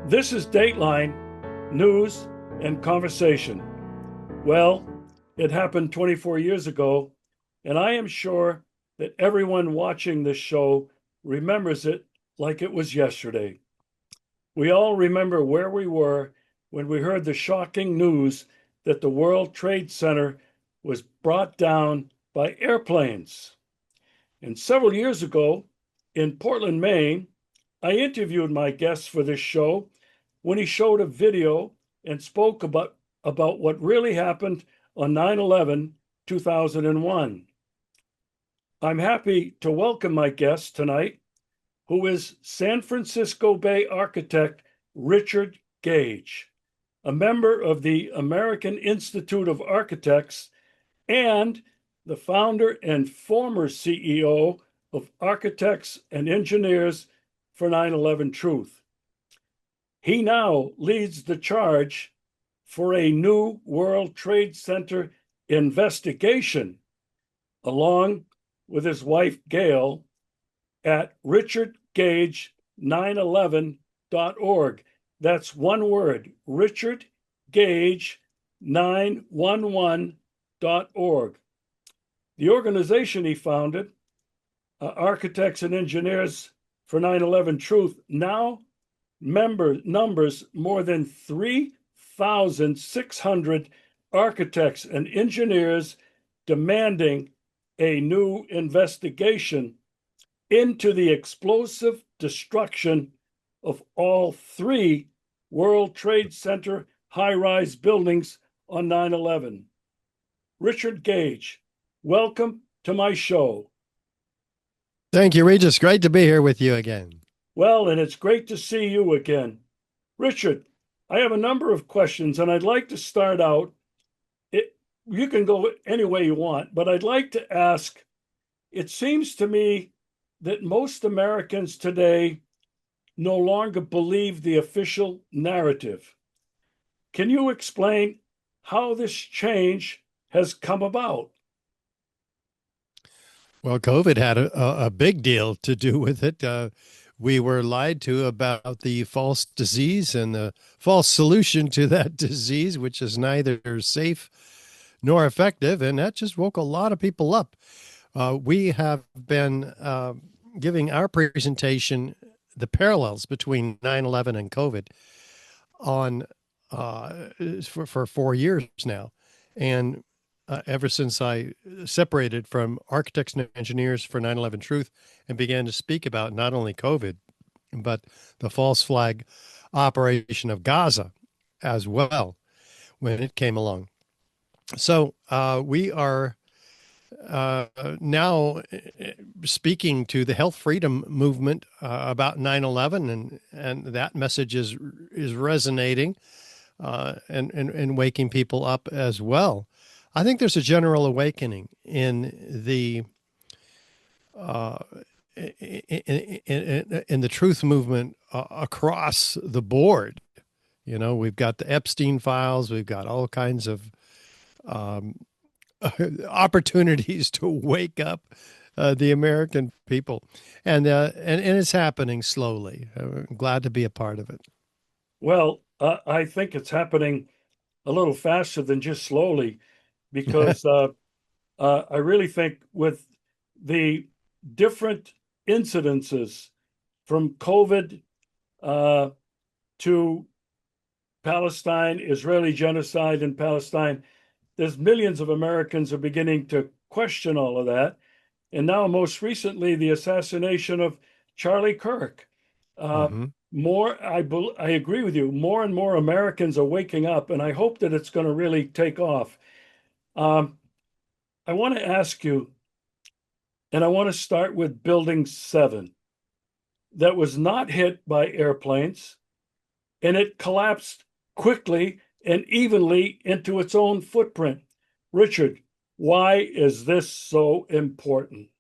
This is Dateline News and Conversation. Well, it happened 24 years ago, and I am sure that everyone watching this show remembers it like it was yesterday. We all remember where we were when we heard the shocking news that the World Trade Center was brought down by airplanes. And several years ago in Portland, Maine, I interviewed my guest for this show when he showed a video and spoke about what really happened on 9/11, 2001. I'm happy to welcome my guest tonight, who is San Francisco Bay architect Richard Gage, a member of the American Institute of Architects and the founder and former CEO of Architects and Engineers for 9/11 Truth. He now leads the charge for a new World Trade Center investigation, along with his wife Gail, at richardgage911.org. That's one word, richardgage911.org. The organization he founded, Architects and Engineers for 9/11 Truth, now numbers more than 3,600 architects and engineers demanding a new investigation into the explosive destruction of all three World Trade Center high-rise buildings on 9/11. Richard Gage, welcome to my show. Thank you, Regis. Great to be here with you again. Well, and it's great to see you again. Richard, I have a number of questions, and I'd like to start out. You can go any way you want, but I'd like to ask, it seems to me that most Americans today no longer believe the official narrative. Can you explain how this change has come about? Well, COVID had a big deal to do with it. We were lied to about the false disease and the false solution to that disease, which is neither safe nor effective. And that just woke a lot of people up. We have been giving our presentation the parallels between 9/11 and COVID on for 4 years now. And ever since I separated from Architects and Engineers for 9/11 Truth and began to speak about not only COVID, but the false flag operation of Gaza as well when it came along. So we are now speaking to the health freedom movement about 9/11, and that message is resonating and waking people up as well. I think there's a general awakening in the truth movement across the board. You know, we've got the Epstein files, we've got all kinds of opportunities to wake up the American people, and it's happening slowly. I'm glad to be a part of it. Well, I think it's happening a little faster than just slowly, because I really think with the different incidences from COVID to Palestine, Israeli genocide in Palestine, there's millions of Americans are beginning to question all of that. And now, most recently, the assassination of Charlie Kirk. Mm-hmm. I agree with you, more and more Americans are waking up, and I hope that it's going to really take off. I want to ask you, and I want to start with Building 7, that was not hit by airplanes, and it collapsed quickly and evenly into its own footprint. Richard, why is this so important?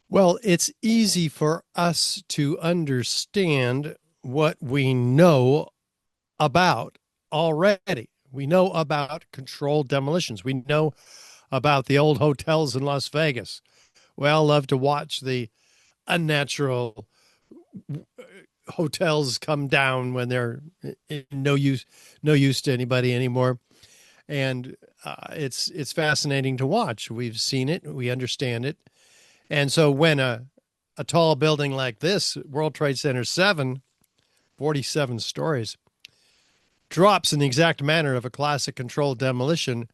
Well, it's easy for us to understand what we know about already. We know about controlled demolitions. We know about the old hotels in Las Vegas. We all love to watch the unnatural hotels come down when they're no use to anybody anymore. And it's fascinating to watch. We've seen it, we understand it. And so when a tall building like this, World Trade Center 7, 47 stories, drops in the exact manner of a classic controlled demolition,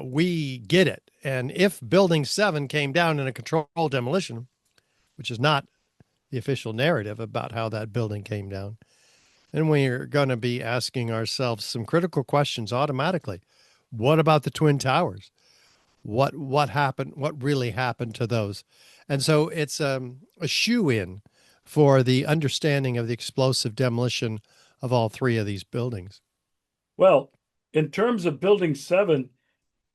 we get it. And if Building 7 came down in a controlled demolition, which is not the official narrative about how that building came down, then we're going to be asking ourselves some critical questions automatically. What about the Twin Towers? What happened? What really happened to those? And so it's a shoe-in for the understanding of the explosive demolition of all three of these buildings. Well, in terms of Building 7,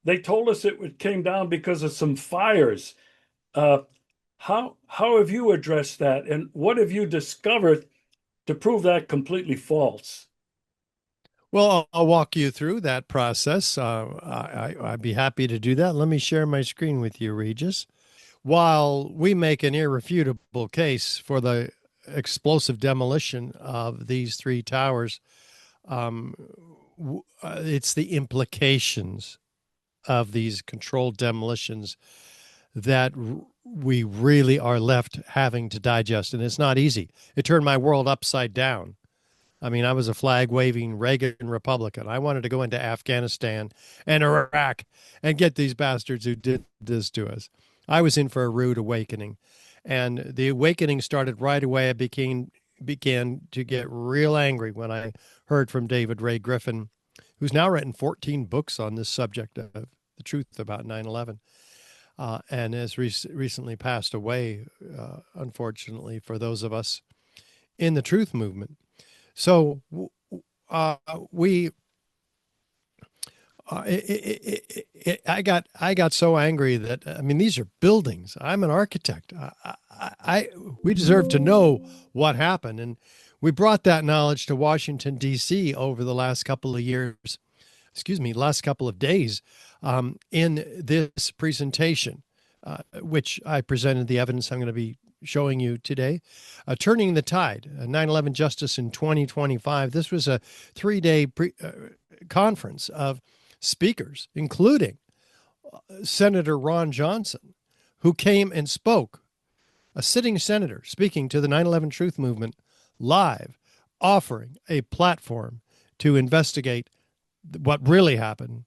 they told us it came down because of some fires. Uh, how have you addressed that, and what have you discovered to prove that completely false? Well, I'll walk you through that process. I'd be happy to do that. Let me share my screen with you, Regis. While we make an irrefutable case for the explosive demolition of these three towers, it's the implications of these controlled demolitions that we really are left having to digest. And it's not easy. It turned my world upside down. I mean, I was a flag-waving Reagan Republican. I wanted to go into Afghanistan and Iraq and get these bastards who did this to us. I was in for a rude awakening. And the awakening started right away. I began to get real angry when I heard from David Ray Griffin, who's now written 14 books on this subject of the truth about 9/11, and has recently passed away, unfortunately, for those of us in the truth movement. So I got so angry that, I mean, these are buildings. I'm an architect. We deserve to know what happened, and we brought that knowledge to Washington D.C. over the last couple of years. Last couple of days, in this presentation, which I presented the evidence I'm going to be showing you today. Turning the Tide, 9/11 Justice in 2025. This was a 3-day conference of speakers, including Senator Ron Johnson, who came and spoke, a sitting senator speaking to the 9/11 Truth Movement live, offering a platform to investigate what really happened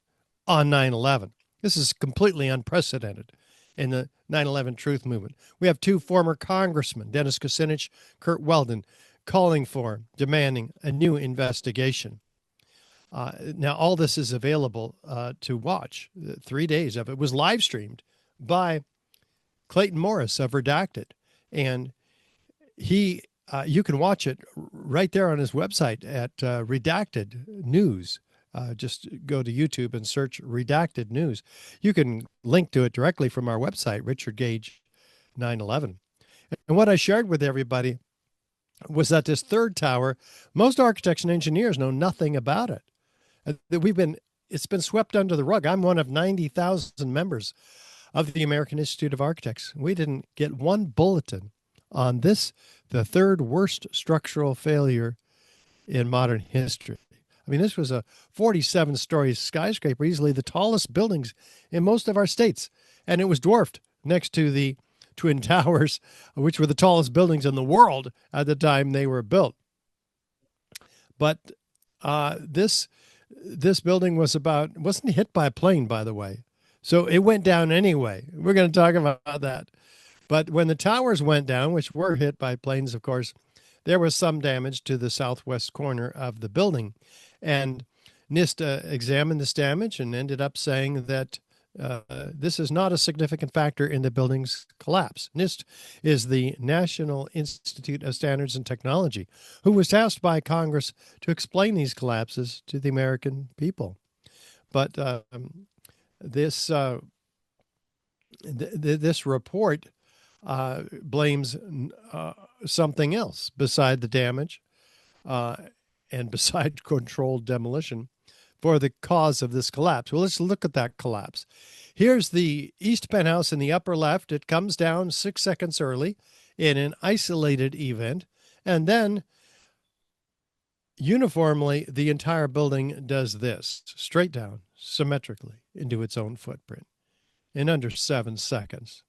on 9/11. This is completely unprecedented in the 9/11 Truth Movement. We have two former congressmen, Dennis Kucinich, Kurt Weldon, calling for, demanding a new investigation. Now, all this is available to watch. 3 days of it was live streamed by Clayton Morris of Redacted. And you can watch it right there on his website at Redacted News. Just go to YouTube and search Redacted News. You can link to it directly from our website, Richard Gage 9/11. And what I shared with everybody was that this third tower, most architects and engineers know nothing about it. It's been swept under the rug. I'm one of 90,000 members of the American Institute of Architects. We didn't get one bulletin on this, the third worst structural failure in modern history. I mean, this was a 47-story skyscraper, easily the tallest buildings in most of our states. And it was dwarfed next to the Twin Towers, which were the tallest buildings in the world at the time they were built. But this building wasn't hit by a plane, by the way. So it went down anyway. We're going to talk about that. But when the towers went down, which were hit by planes, of course, there was some damage to the southwest corner of the building. And NIST examined this damage and ended up saying that this is not a significant factor in the building's collapse. NIST is the National Institute of Standards and Technology, who was tasked by Congress to explain these collapses to the American people. But this report blames something else beside the damage and beside controlled demolition for the cause of this collapse. Well, let's look at that collapse. Here's the east penthouse in the upper left. It comes down 6 seconds early in an isolated event, And then uniformly, the entire building does this straight down, symmetrically into its own footprint in under 7 seconds.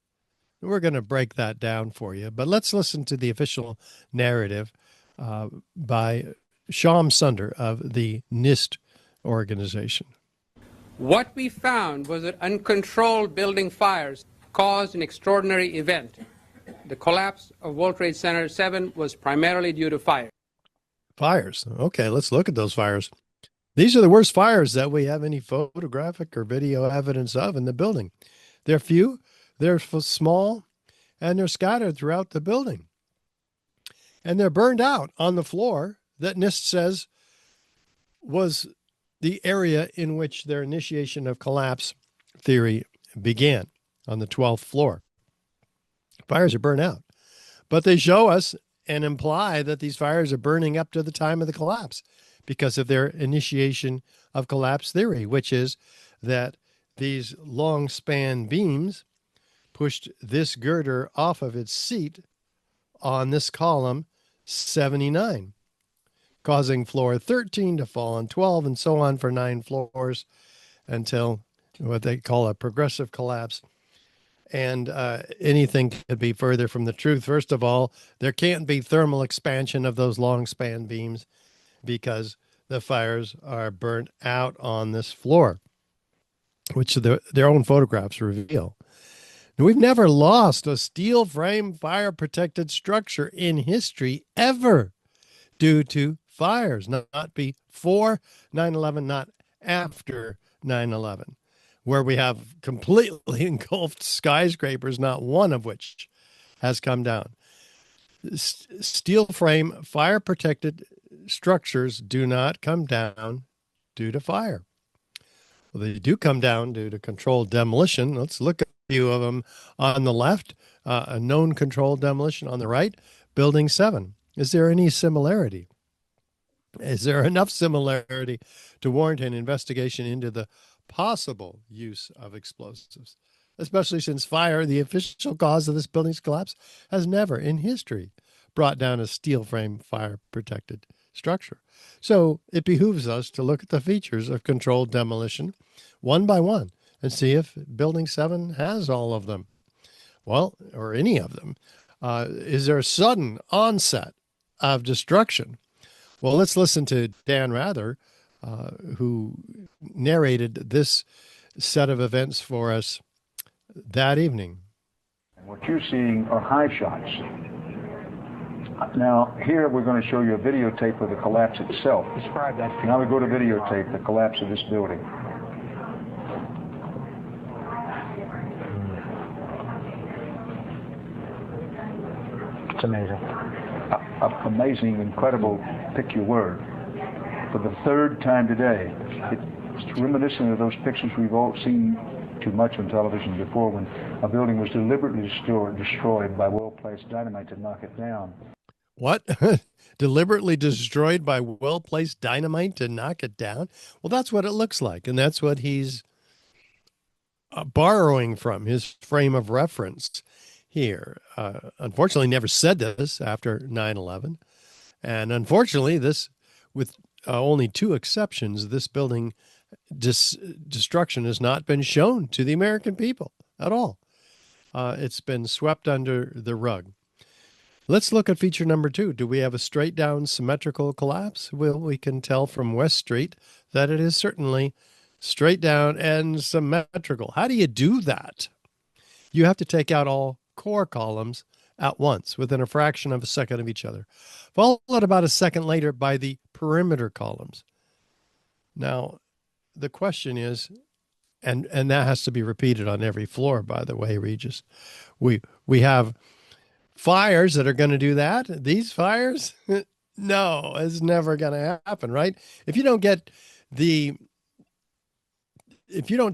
We're going to break that down for you, but let's listen to the official narrative by Shyam Sunder of the NIST organization. What we found was that uncontrolled building fires caused an extraordinary event. The collapse of World Trade Center 7 was primarily due to fire. Fires. Okay, let's look at those fires. These are the worst fires that we have any photographic or video evidence of in the building. They're few, they're small, and they're scattered throughout the building. And they're burned out on the floor that NIST says was the area in which their initiation of collapse theory began, on the 12th floor. Fires are burned out. But they show us and imply that these fires are burning up to the time of the collapse because of their initiation of collapse theory, which is that these long span beams pushed this girder off of its seat on this column 79, causing floor 13 to fall on 12 and so on for 9 floors until what they call a progressive collapse. And anything could be further from the truth. First of all, there can't be thermal expansion of those long span beams because the fires are burnt out on this floor, which their own photographs reveal. Now, we've never lost a steel frame fire protected structure in history ever due to fires, not before 9/11, not after 9/11. Where we have completely engulfed skyscrapers, not one of which has come down. Steel frame fire protected structures do not come down due to fire. Well, they do come down due to controlled demolition. Let's look at a few of them on the left, a known controlled demolition on the right, Building 7. Is there any similarity? Is there enough similarity to warrant an investigation into the possible use of explosives, especially since fire, the official cause of this building's collapse, has never in history brought down a steel frame fire protected structure? So it behooves us to look at the features of controlled demolition one by one and see if Building 7 has all of them. Well, or any of them. Is there a sudden onset of destruction? Well, let's listen to Dan Rather, who narrated this set of events for us that evening. What you're seeing are high shots. Now, here we're going to show you a videotape of the collapse itself. Describe that. Now we go to videotape, the collapse of this building. It's amazing. Amazing, incredible, pick your word. For the third time today, it's reminiscent of those pictures we've all seen too much on television before when a building was deliberately destroyed by well-placed dynamite to knock it down. What? Deliberately destroyed by well-placed dynamite to knock it down? Well, that's what it looks like, and that's what he's borrowing from, his frame of reference here. Unfortunately, never said this after 9/11, and unfortunately, this, with only 2 exceptions, this building destruction has not been shown to the American people at all. It's been swept under the rug. Let's look at feature number 2. Do we have a straight down symmetrical collapse? Well, we can tell from West Street that it is certainly straight down and symmetrical. How do you do that? You have to take out all core columns at once within a fraction of a second of each other, followed about a second later by the perimeter columns. Now, the question is, and that has to be repeated on every floor, by the way, Regis. We have fires that are going to do that. These fires, no, it's never going to happen, right? If you don't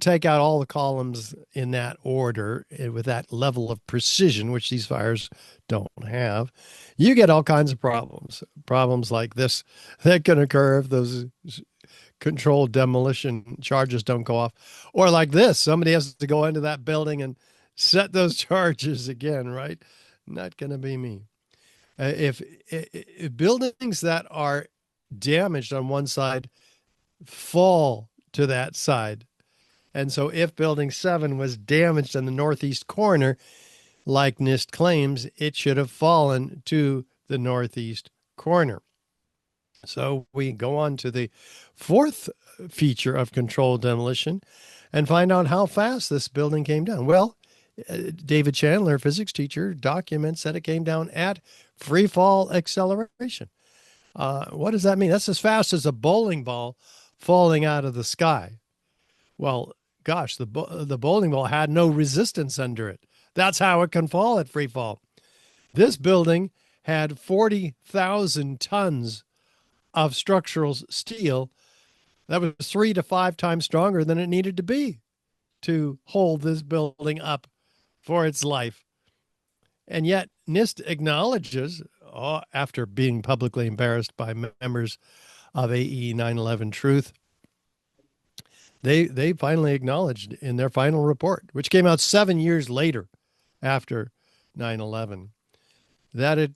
take out all the columns in that order with that level of precision, which these fires don't have, you get all kinds of problems. Problems like this that can occur if those controlled demolition charges don't go off. Or like this, somebody has to go into that building and set those charges again, right? Not going to be me. If buildings that are damaged on one side fall to that side, and so if building 7 was damaged in the northeast corner, like NIST claims, it should have fallen to the northeast corner. So we go on to the fourth feature of controlled demolition and find out how fast this building came down. Well, David Chandler, physics teacher, documents that it came down at free fall acceleration. What does that mean? That's as fast as a bowling ball falling out of the sky. Well, gosh, the bowling ball had no resistance under it. That's how it can fall at free fall. This building had 40,000 tons of structural steel that was 3 to 5 times stronger than it needed to be to hold this building up for its life. And yet NIST acknowledges, after being publicly embarrassed by members of AE 9/11 Truth, they finally acknowledged in their final report, which came out 7 years later after 9/11, that it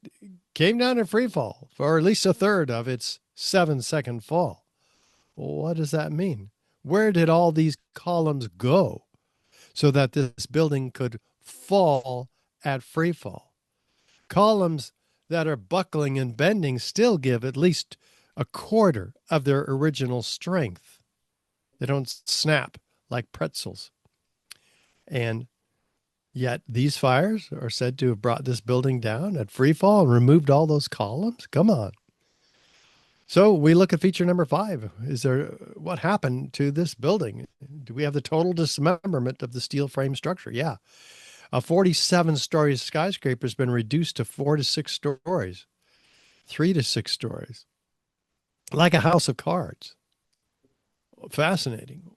came down in free fall for at least a third of its 7-second fall. Well, what does that mean? Where did all these columns go so that this building could fall at free fall? Columns that are buckling and bending still give at least a quarter of their original strength. They don't snap like pretzels. And yet these fires are said to have brought this building down at free fall and removed all those columns? Come on. So we look at feature number 5. What happened to this building? Do we have the total dismemberment of the steel frame structure? Yeah. A 47-story skyscraper has been reduced to 4 to 6 stories, 3 to 6 stories, like a house of cards. Fascinating.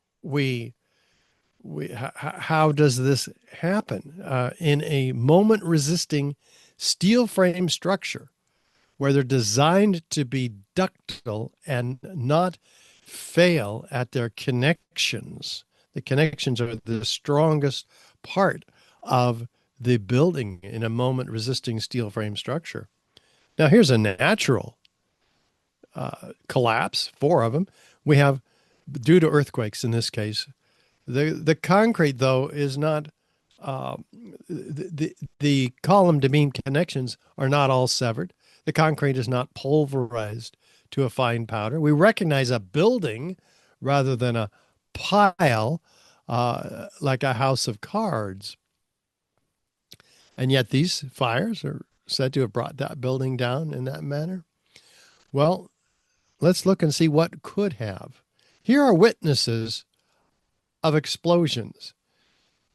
How does this happen? In a moment-resisting steel frame structure where they're designed to be ductile and not fail at their connections. The connections are the strongest part of the building in a moment-resisting steel frame structure. Now, here's a natural collapse, 4 of them. We have, due to earthquakes in this case, the concrete, though, is not, the column to beam connections are not all severed. The concrete is not pulverized to a fine powder. We recognize a building rather than a pile, like a house of cards. And yet these fires are said to have brought that building down in that manner. Well, let's look and see what could have. Here are witnesses of explosions.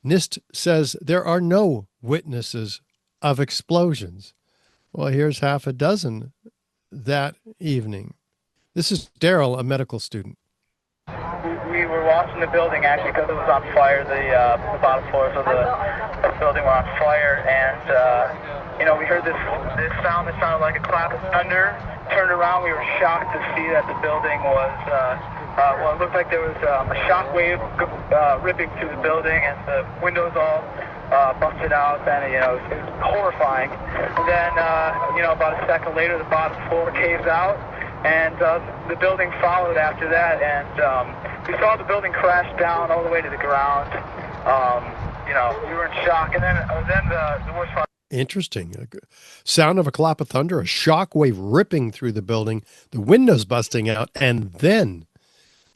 NIST says there are no witnesses of explosions. Well, here's half a dozen that evening. This is Daryl, a medical student. We were watching the building actually because it was on fire. The bottom floors of the building were on fire, and we heard this sound that sounded like a clap of thunder. Turned around, we were shocked to see that the building was. It looked like there was a shock wave ripping through the building, and the windows all busted out, and it was horrifying. And then, about a second later, the bottom floor caves out, and the building followed after that, and we saw the building crash down all the way to the ground. We were in shock, and then the worst part. Interesting. Sound of a clap of thunder, a shock wave ripping through the building, the windows busting out, and then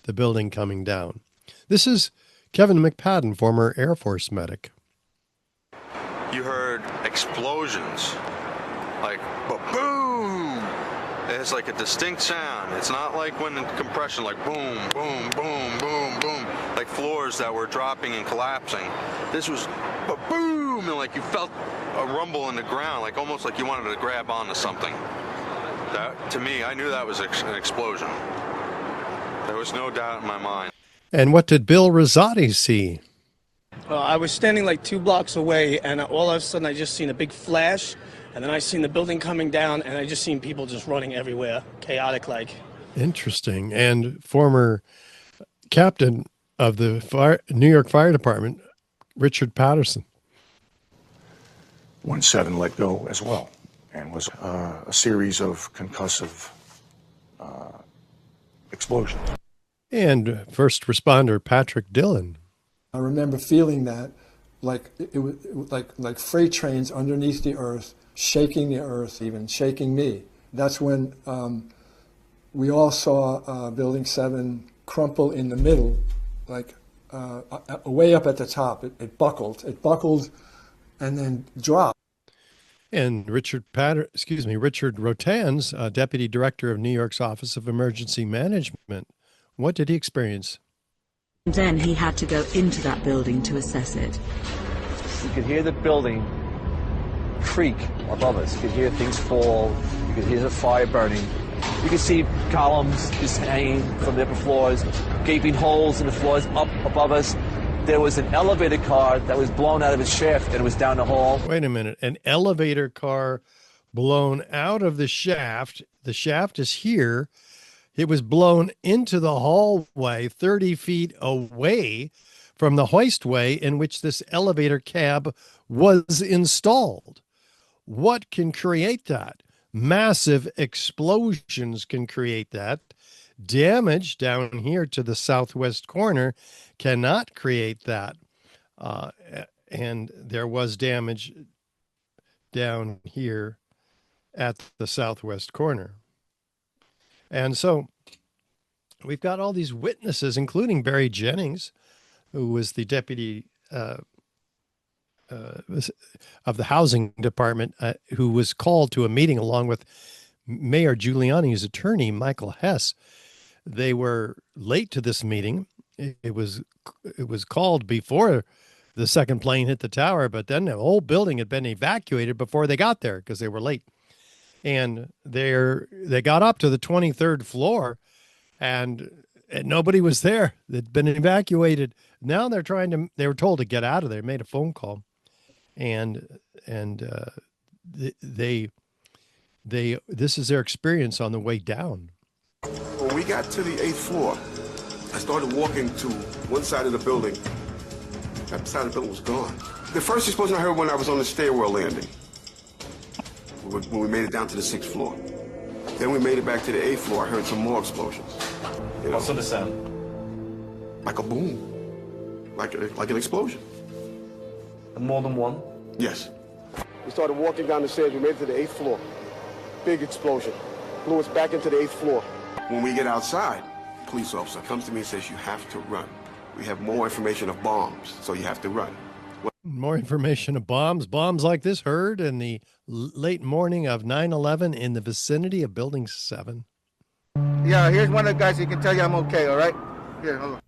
the building coming down. This is Kevin McPadden, former Air Force medic. You heard explosions, like boom. It's like a distinct sound. It's not like when in compression, like boom, boom, boom, boom, boom, like floors that were dropping and collapsing. This was boom, and like you felt a rumble in the ground, like almost like you wanted to grab onto something. That, to me, I knew that was an explosion. There was no doubt in my mind. And what did Bill Rosati see? I was standing like 2 blocks away, and all of a sudden I just seen a big flash, and then I seen the building coming down, and I just seen people just running everywhere, chaotic like. Interesting. And former captain of the New York Fire Department, Richard Patterson. When 7 let go as well. and was a series of concussive explosions. And first responder Patrick Dillon. I remember feeling that like it was like freight trains underneath the earth, shaking the earth, even shaking me. That's when we all saw Building 7 crumple in the middle, like way up at the top. It buckled and then dropped. And Richard Rotan's Deputy Director of New York's Office of Emergency Management. What did he experience? Then he had to go into that building to assess it. You could hear the building creak above us. You could hear things fall. You could hear the fire burning. You could see columns just hanging from the upper floors, gaping holes in the floors up above us. There was an elevator car that was blown out of its shaft and it was down the hall. Wait a minute. An elevator car blown out of the shaft. The shaft is here. It was blown into the hallway 30 feet away from the hoistway in which this elevator cab was installed. What can create that? Massive explosions can create that. Damage down here to the southwest corner cannot create that. And there was damage down here at the southwest corner. And so we've got all these witnesses, including Barry Jennings, who was the deputy of the housing department, who was called to a meeting along with Mayor Giuliani's attorney, Michael Hess. They were late to this meeting. It was called before the second plane hit the tower, but then the whole building had been evacuated before they got there because they were late. And they got up to the 23rd floor, and nobody was there. They'd been evacuated. Now they were told to get out of there. Made a phone call, and this is their experience on the way down. When we got to the 8th floor, I started walking to one side of the building. That side of the building was gone. The first explosion I heard when I was on the stairwell landing, when we made it down to the 6th floor. Then we made it back to the 8th floor. I heard some more explosions. What sort of sound? Like a boom. Like an explosion. And more than one? Yes. We started walking down the stairs. We made it to the 8th floor. Big explosion. Blew us back into the 8th floor. When we get outside, a police officer comes to me and says, you have to run. We have more information of bombs, so you have to run. More information of bombs. Bombs like this heard in the late morning of 9/11 in the vicinity of Building 7. Yeah, here's one of the guys who can tell you I'm okay, all right? Here, hold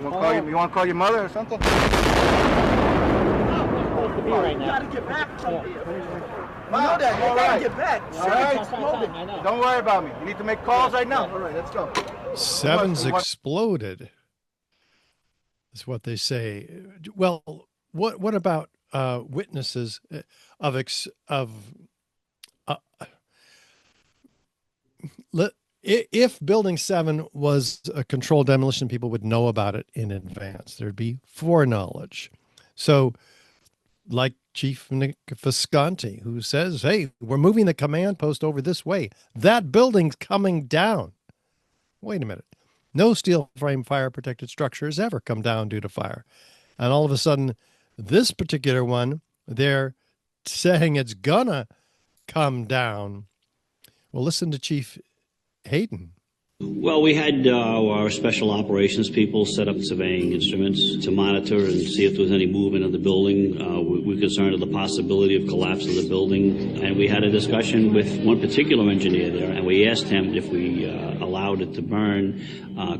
on. You want to call your mother or something? You gotta get back from here. You know that. You gotta get back. All right. Don't worry about me. You need to make calls right now. All right, let's go. 7's exploded, is what they say. Well, what about witnesses if Building 7 was a controlled demolition, people would know about it in advance. There'd be foreknowledge. So, like Chief Nick Visconti, who says, hey, we're moving the command post over this way. That building's coming down. Wait a minute. No steel frame fire protected structure has ever come down due to fire. And all of a sudden, this particular one, they're saying it's gonna come down. Well, listen to Chief Hayden. Well, we had our special operations people set up surveying instruments to monitor and see if there was any movement of the building. We're concerned of the possibility of collapse of the building. And we had a discussion with one particular engineer there, and we asked him if we allowed it to burn,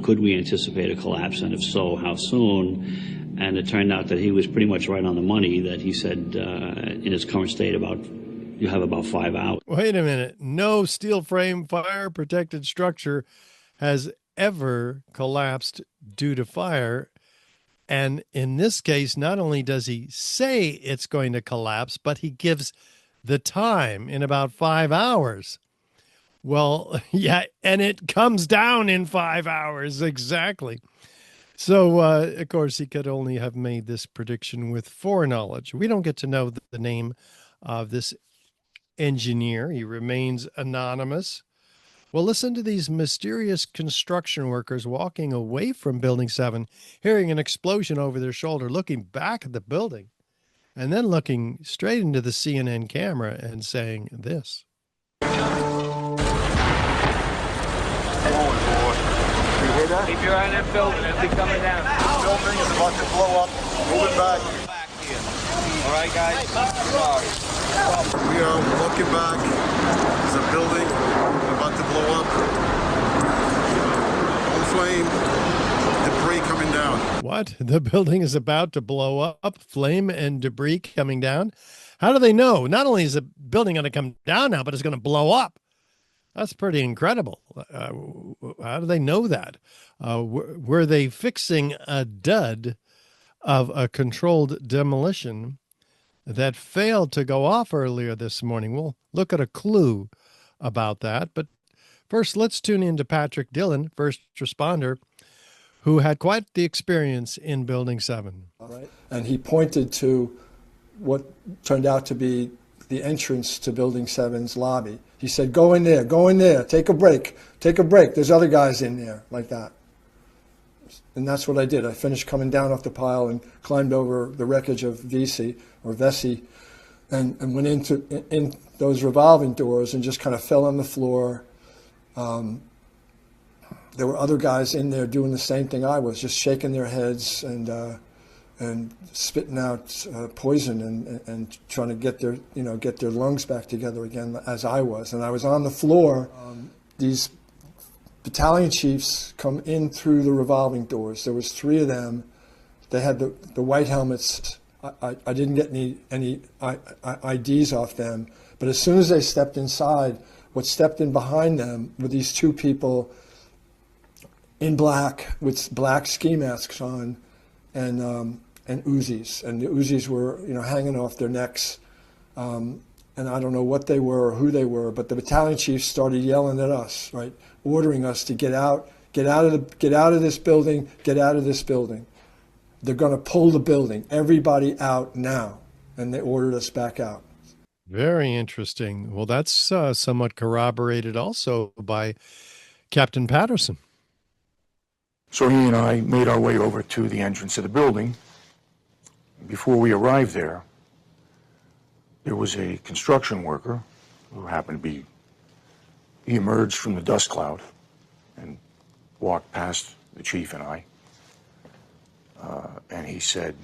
could we anticipate a collapse, and if so, how soon? And it turned out that he was pretty much right on the money, that he said in its current state you have about 5 hours. Wait a minute. No steel frame fire protected structure has ever collapsed due to fire. And in this case, not only does he say it's going to collapse, but he gives the time in about 5 hours. Well, yeah, and it comes down in 5 hours. Exactly. So, of course, he could only have made this prediction with foreknowledge. We don't get to know the name of this engineer. He remains anonymous. Well, listen to these mysterious construction workers walking away from Building 7, hearing an explosion over their shoulder, looking back at the building, and then looking straight into the CNN camera and saying this. You hear that? Keep your eye on that building. It'll be coming down. The building is about to blow up. Moving back. All right, guys? We are walking back. There's a building about to blow up. On flame. Debris coming down. What? The building is about to blow up? Flame and debris coming down? How do they know? Not only is the building going to come down now, but it's going to blow up. That's pretty incredible. How do they know that? Were they fixing a dud of a controlled demolition that failed to go off earlier this morning? We'll look at a clue about that. But first, let's tune in to Patrick Dillon, first responder, who had quite the experience in Building 7. All right. And he pointed to what turned out to be the entrance to Building 7's lobby. He said, go in there, take a break, there's other guys in there, like that. And that's what I did. I finished coming down off the pile and climbed over the wreckage of Vesey, and went in those revolving doors and just kind of fell on the floor. There were other guys in there doing the same thing I was, just shaking their heads and spitting out poison and trying to get their lungs back together again, as I was. And I was on the floor. These battalion chiefs come in through the revolving doors. There was 3 of them. They had the white helmets. I didn't get any IDs off them. But as soon as they stepped inside, what stepped in behind them were these 2 people in black with black ski masks on, and Uzis, and the Uzis were hanging off their necks, and I don't know what they were or who they were, but the battalion chiefs started yelling at us, right, ordering us to get out of this building. They're going to pull the building. Everybody out now, and they ordered us back out. Very interesting. Well, that's somewhat corroborated also by Captain Patterson. So he and I made our way over to the entrance of the building. Before we arrived there, there was a construction worker who happened to be, he emerged from the dust cloud and walked past the chief and I. And he said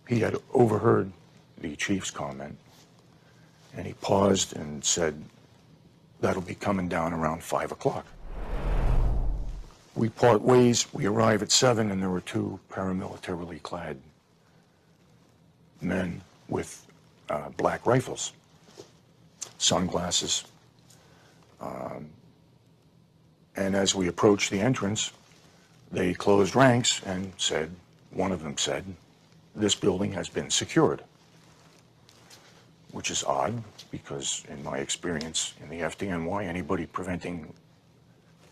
he had overheard the chief's comment, and he paused and said, that'll be coming down around 5 o'clock. We part ways, we arrive at 7, and there were 2 paramilitarily clad men with black rifles, sunglasses. And as we approached the entrance, they closed ranks and said, one of them said, this building has been secured. Which is odd, because in my experience in the FDNY, anybody preventing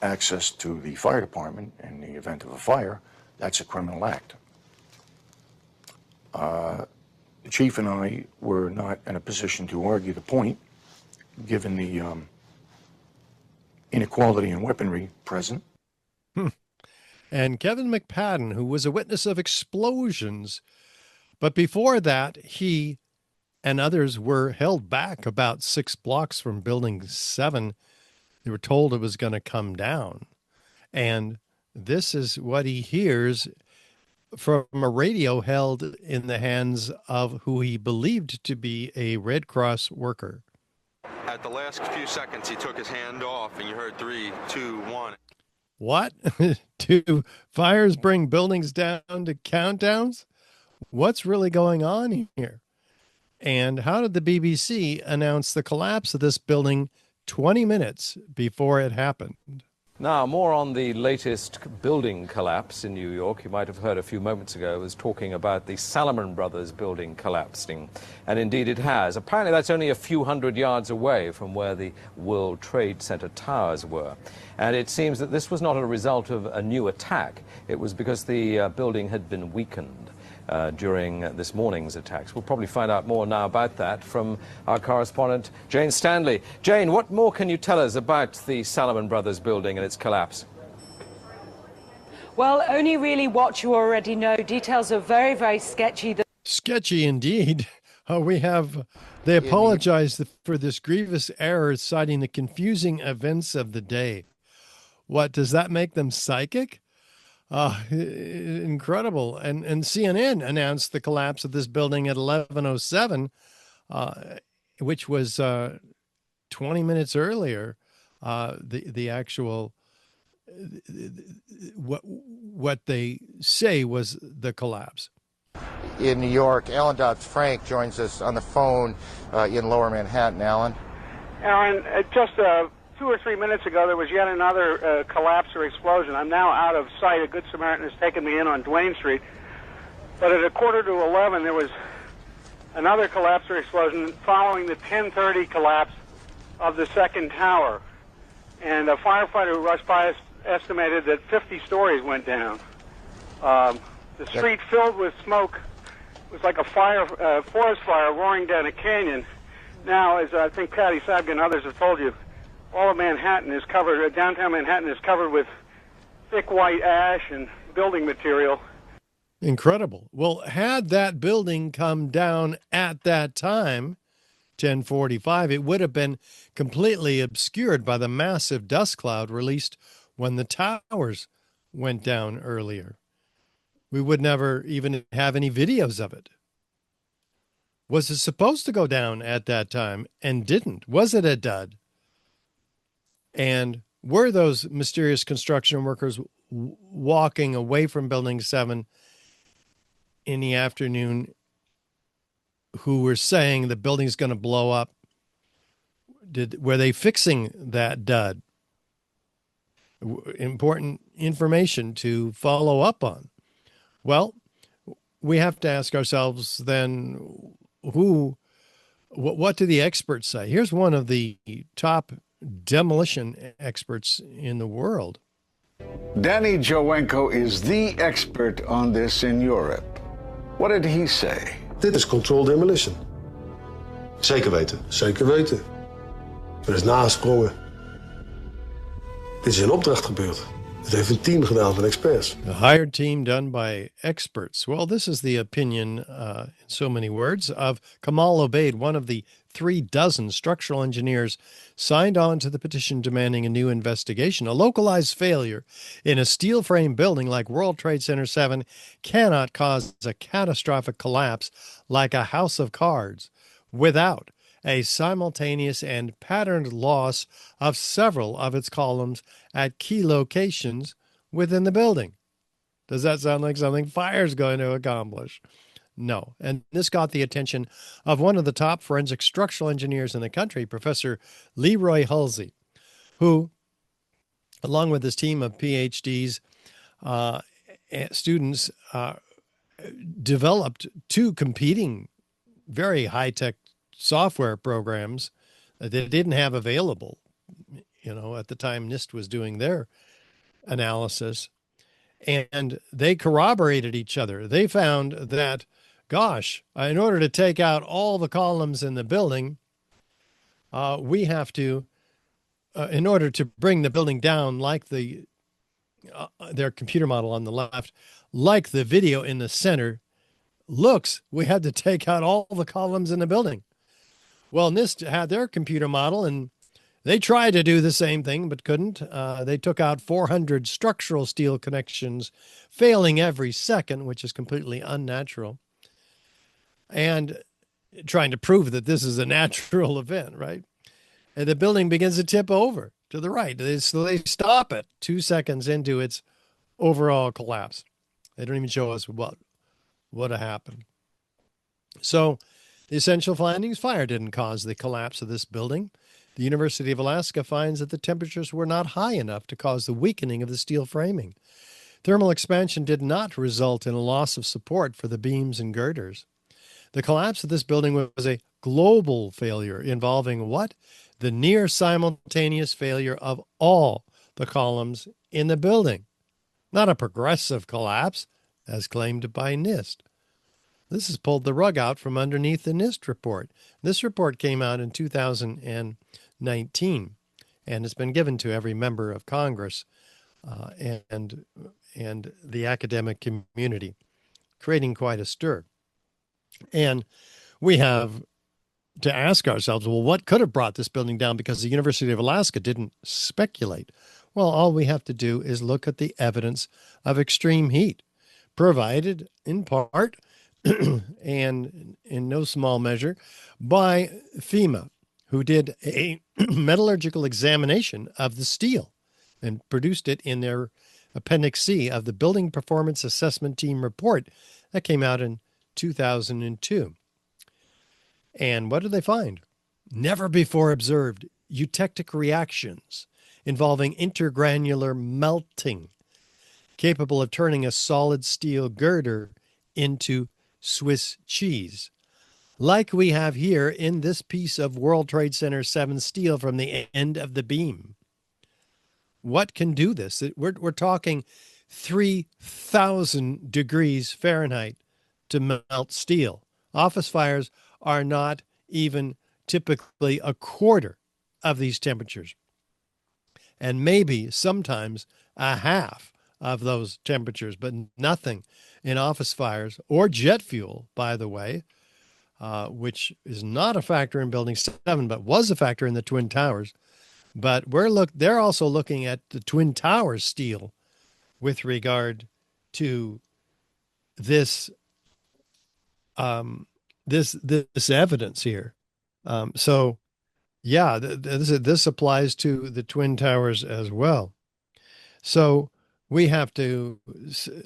access to the fire department in the event of a fire, that's a criminal act. The chief and I were not in a position to argue the point, given the inequality in weaponry present. And Kevin McPadden, who was a witness of explosions, but before that, he and others were held back about 6 blocks from Building 7. They were told it was going to come down. And this is what he hears from a radio held in the hands of who he believed to be a Red Cross worker. At the last few seconds, he took his hand off, and you heard 3, 2, 1. What? Do fires bring buildings down to countdowns? What's really going on here? And how did the BBC announce the collapse of this building 20 minutes before it happened? Now, more on the latest building collapse in New York. You might have heard a few moments ago I was talking about the Salomon Brothers building collapsing. And indeed it has. Apparently that's only a few hundred yards away from where the World Trade Center towers were. And it seems that this was not a result of a new attack. It was because the building had been weakened. during this morning's attacks. We'll probably find out more now about that from our correspondent, Jane Stanley. Jane, what more can you tell us about the Salomon Brothers building and its collapse? Well, only really what you already know. Details are very, very sketchy. Sketchy indeed. They apologized for this grievous error, citing the confusing events of the day. What, does that make them psychic? Incredible. And CNN announced the collapse of this building at 11:07, which was 20 minutes earlier. The actual what they say was the collapse. In New York, Alan Dodd-Frank joins us on the phone in Lower Manhattan. Alan? Aaron, just 2 or 3 minutes ago, there was yet another collapse or explosion. I'm now out of sight. A Good Samaritan has taken me in on Duane Street. But at 11:15, there was another collapse or explosion following the 10:30 collapse of the second tower. And a firefighter who rushed by us estimated that 50 stories went down. The street filled with smoke. It was like a forest fire roaring down a canyon. Now, as I think Patty Sabga and others have told you, all of Manhattan is covered, downtown Manhattan is covered with thick white ash and building material. Incredible. Well, had that building come down at that time, 10:45, it would have been completely obscured by the massive dust cloud released when the towers went down earlier. We would never even have any videos of it. Was it supposed to go down at that time and didn't? Was it a dud? And were those mysterious construction workers walking away from Building 7 in the afternoon who were saying the building's going to blow up? Were they fixing that dud? Important information to follow up on. Well, we have to ask ourselves then, what do the experts say? Here's one of the top demolition experts in the world. Danny Jowenko is the expert on this in Europe. What did he say? Dit is controlled demolition. Zeker weten. Zeker weten. Er is nagesprongen. Dit is in opdracht gebeurd. Het heeft een team gedaan van experts. A hired team done by experts. Well, this is the opinion, in so many words, of Kamal Obeid, one of the 36 structural engineers signed on to the petition demanding a new investigation. A localized failure in a steel frame building like World Trade Center 7 cannot cause a catastrophic collapse like a house of cards without a simultaneous and patterned loss of several of its columns at key locations within the building. Does that sound like something fire's going to accomplish? No. And this got the attention of one of the top forensic structural engineers in the country, Professor Leroy Hulsey, who, along with his team of PhDs, students, developed two competing very high-tech software programs that they didn't have available, at the time NIST was doing their analysis. And they corroborated each other. They found that, gosh, in order to take out all the columns in the building, we have to, in order to bring the building down like their computer model on the left, like the video in the center looks, we had to take out all the columns in the building. Well, NIST had their computer model, and they tried to do the same thing, but couldn't. They took out 400 structural steel connections, failing every second, which is completely unnatural, and trying to prove that this is a natural event, right? And the building begins to tip over to the right. So they stop it 2 seconds into its overall collapse. They don't even show us what happened. So the essential findings: fire didn't cause the collapse of this building. The University of Alaska finds that the temperatures were not high enough to cause the weakening of the steel framing. Thermal expansion did not result in a loss of support for the beams and girders. The collapse of this building was a global failure involving what? The near simultaneous failure of all the columns in the building. Not a progressive collapse, as claimed by NIST. This has pulled the rug out from underneath the NIST report. This report came out in 2019, and it's been given to every member of Congress and the academic community, creating quite a stir. And we have to ask ourselves, well, what could have brought this building down? Because the University of Alaska didn't speculate. Well, all we have to do is look at the evidence of extreme heat, provided in part and in no small measure by FEMA, who did a metallurgical examination of the steel and produced it in their Appendix C of the Building Performance Assessment Team report that came out in 2002. And what did they find? Never before observed eutectic reactions involving intergranular melting, capable of turning a solid steel girder into Swiss cheese, like we have here in this piece of World Trade Center 7 steel from the end of the beam. What can do this? We're talking 3,000 degrees Fahrenheit to melt steel. Office fires are not even typically a quarter of these temperatures, and maybe sometimes a half of those temperatures, but nothing in office fires or jet fuel, by the way, which is not a factor in Building 7, but was a factor in the Twin Towers. But they're also looking at the Twin Towers steel with regard to this this evidence here. So yeah, this applies to the Twin Towers as well. So we have to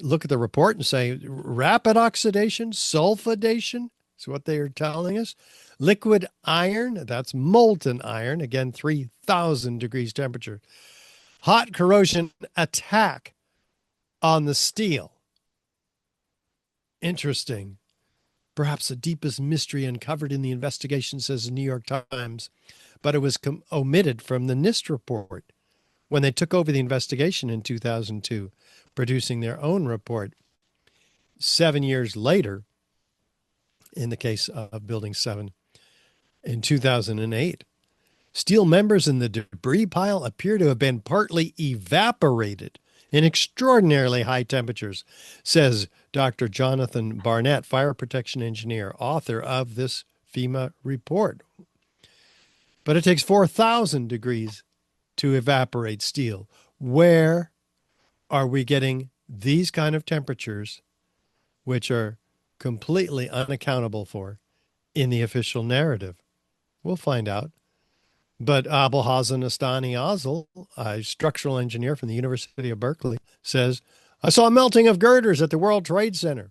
look at the report and say rapid oxidation, sulfidation is what they are telling us. Liquid iron, that's molten iron, again, 3,000 degrees temperature. Hot corrosion attack on the steel. Interesting. Perhaps the deepest mystery uncovered in the investigation, says the New York Times, but it was omitted from the NIST report when they took over the investigation in 2002, producing their own report 7 years later, in the case of Building 7, in 2008. Steel members in the debris pile appear to have been partly evaporated in extraordinarily high temperatures, says Dr. Jonathan Barnett, fire protection engineer, author of this FEMA report. But it takes 4,000 degrees to evaporate steel. Where are we getting these kind of temperatures, which are completely unaccountable for in the official narrative? We'll find out. But Abolhassan Astani Azal, a structural engineer from the University of Berkeley, says, I saw melting of girders at the World Trade Center.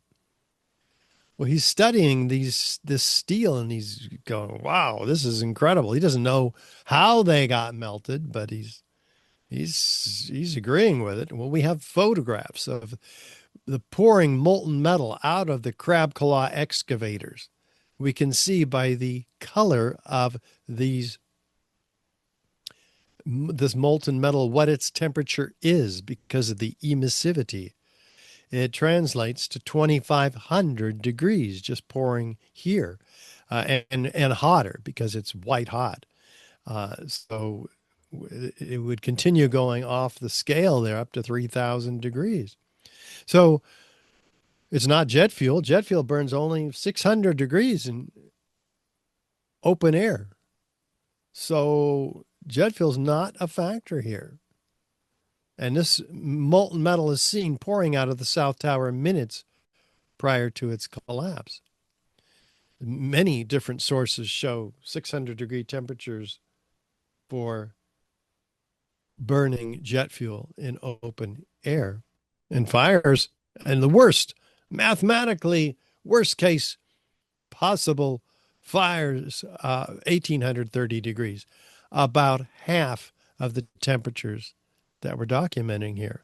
Well, he's studying this steel, and he's going, wow, this is incredible. He doesn't know how they got melted, but he's agreeing with it. Well, we have photographs of the pouring molten metal out of the crab claw excavators. We can see by the color of this molten metal what its temperature is because of the emissivity. It translates to 2,500 degrees just pouring here, and hotter because it's white hot. So it would continue going off the scale there up to 3,000 degrees. So it's not jet fuel. Jet fuel burns only 600 degrees in open air. So jet fuel is not a factor here. And this molten metal is seen pouring out of the South Tower minutes prior to its collapse. Many different sources show 600-degree temperatures for burning jet fuel in open air. And fires, and the worst, mathematically worst case possible fires, 1,830 degrees, about half of the temperatures that we're documenting here.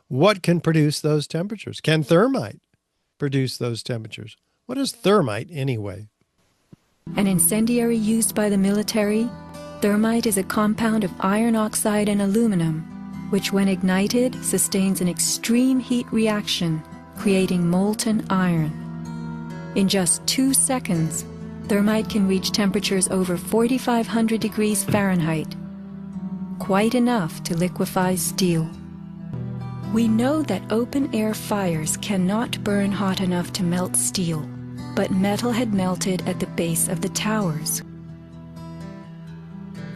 What can produce those temperatures? Can thermite produce those temperatures? What is thermite anyway? An incendiary used by the military, thermite is a compound of iron oxide and aluminum, which when ignited sustains an extreme heat reaction, creating molten iron. In just 2 seconds, thermite can reach temperatures over 4,500 degrees Fahrenheit, quite enough to liquefy steel. We know that open-air fires cannot burn hot enough to melt steel, but metal had melted at the base of the towers.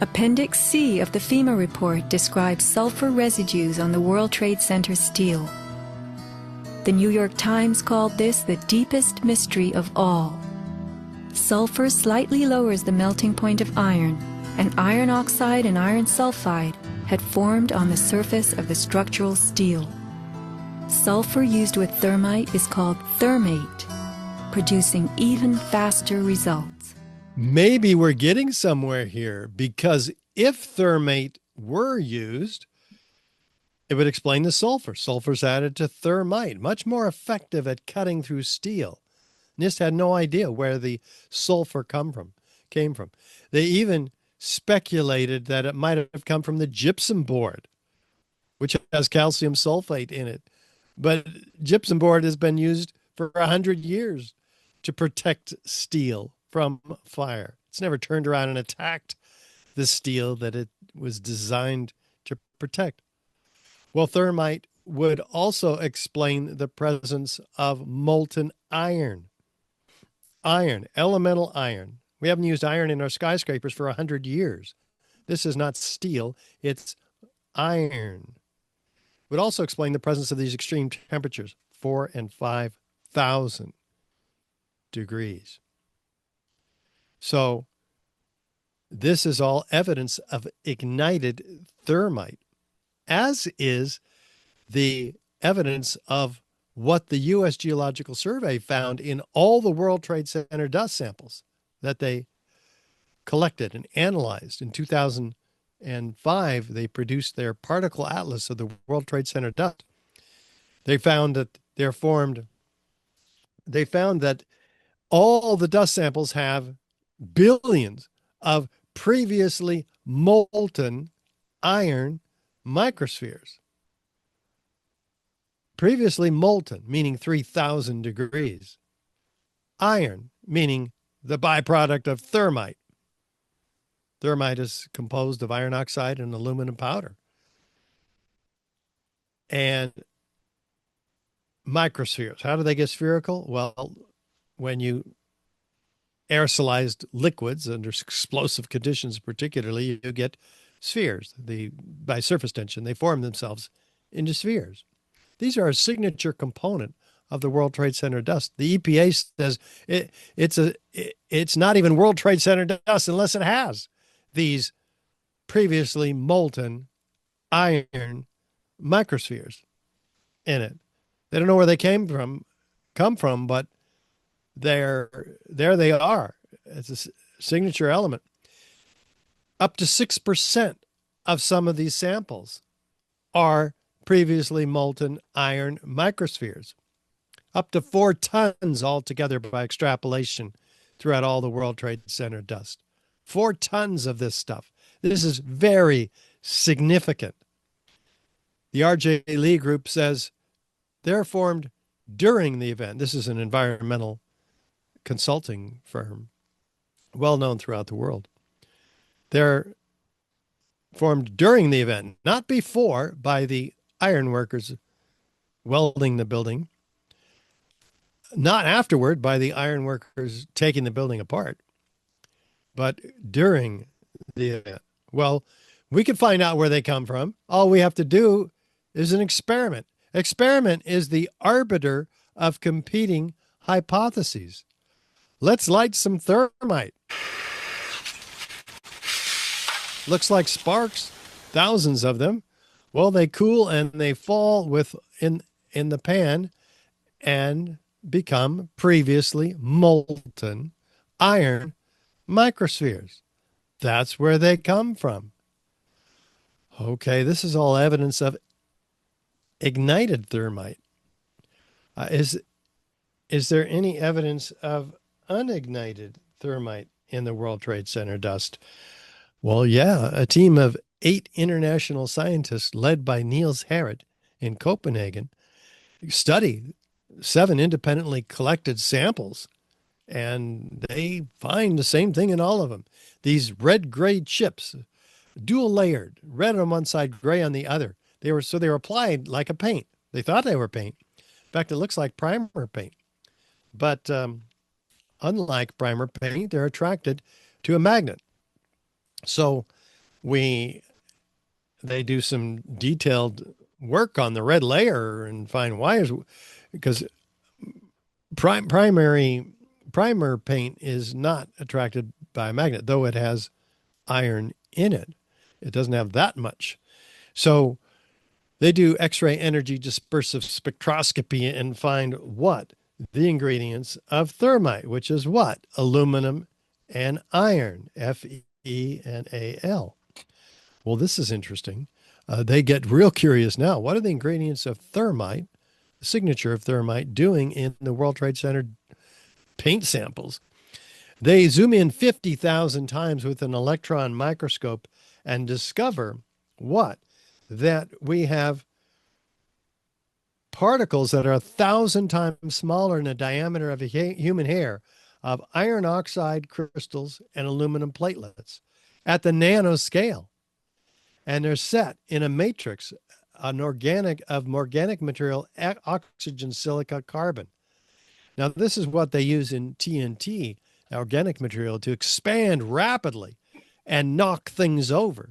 Appendix C of the FEMA report describes sulfur residues on the World Trade Center steel. The New York Times called this the deepest mystery of all. Sulfur slightly lowers the melting point of iron, and iron oxide and iron sulfide had formed on the surface of the structural steel. Sulfur used with thermite is called thermate, producing even faster results. Maybe we're getting somewhere here, because if thermate were used, it would explain the sulfur. Sulfur's added to thermite, much more effective at cutting through steel. NIST had no idea where the sulfur came from. They even speculated that it might have come from the gypsum board, which has calcium sulfate in it. But gypsum board has been used for 100 years to protect steel from fire. It's never turned around and attacked the steel that it was designed to protect. Well, thermite would also explain the presence of molten iron. Iron, elemental iron. We haven't used iron in our skyscrapers for 100 years. This is not steel, it's iron. Would also explain the presence of these extreme temperatures, 4,000 and 5,000 degrees. So this is all evidence of ignited thermite, as is the evidence of what the U.S. Geological Survey found in all the World Trade Center dust samples that they collected and analyzed. In 2005, they produced their particle atlas of the World Trade Center dust. They found that all the dust samples have billions of previously molten iron microspheres. Previously molten, meaning 3,000 degrees. Iron, meaning the byproduct of thermite. Thermite is composed of iron oxide and aluminum powder. And microspheres, how do they get spherical? Well, when you aerosolized liquids under explosive conditions, particularly, you get spheres. By surface tension, they form themselves into spheres. These are a signature component of the World Trade Center dust. The EPA says it's not even World Trade Center dust unless it has these previously molten iron microspheres in it. They don't know where they come from, but there they are. It's a signature element. Up to 6% of some of these samples are previously molten iron microspheres. Up to 4 tons altogether by extrapolation throughout all the World Trade Center dust. 4 tons of this stuff. This is very significant. The R.J. Lee Group says they're formed during the event. This is an environmental consulting firm, well known throughout the world. They're formed during the event, not before, by the iron workers welding the building, not afterward by the iron workers taking the building apart, but during the event. Well, we can find out where they come from. All we have to do is an experiment. Experiment is the arbiter of competing hypotheses. Let's light some thermite. Looks like sparks, thousands of them. Well, they cool and they fall in the pan and become previously molten iron microspheres. That's where they come from. Okay, this is all evidence of ignited thermite. Is there any evidence of unignited thermite in the World Trade Center dust? Well, yeah, a team of 8 international scientists led by Niels Harrit in Copenhagen studied 7 independently collected samples And they find the same thing in all of them. These red-gray chips, dual layered, red on one side, gray on the other. They were applied like a paint. They thought they were paint. In fact, it looks like primer paint. But unlike primer paint, they're attracted to a magnet. So they do some detailed work on the red layer and find why because primer paint is not attracted by a magnet, though it has iron in it. It doesn't have that much. So they do X-ray energy dispersive spectroscopy and find what? The ingredients of thermite, which is what? Aluminum and iron, FeNaL. Well, this is interesting. They get real curious now. What are the ingredients of thermite, the signature of thermite, doing in the World Trade Center paint samples? They zoom in 50,000 times with an electron microscope and discover what? That we have particles that are 1,000 times smaller in the diameter of a human hair of iron oxide crystals and aluminum platelets at the nanoscale. And they're set in a matrix, organic material, oxygen, silica, carbon. Now, this is what they use in TNT, organic material, to expand rapidly and knock things over.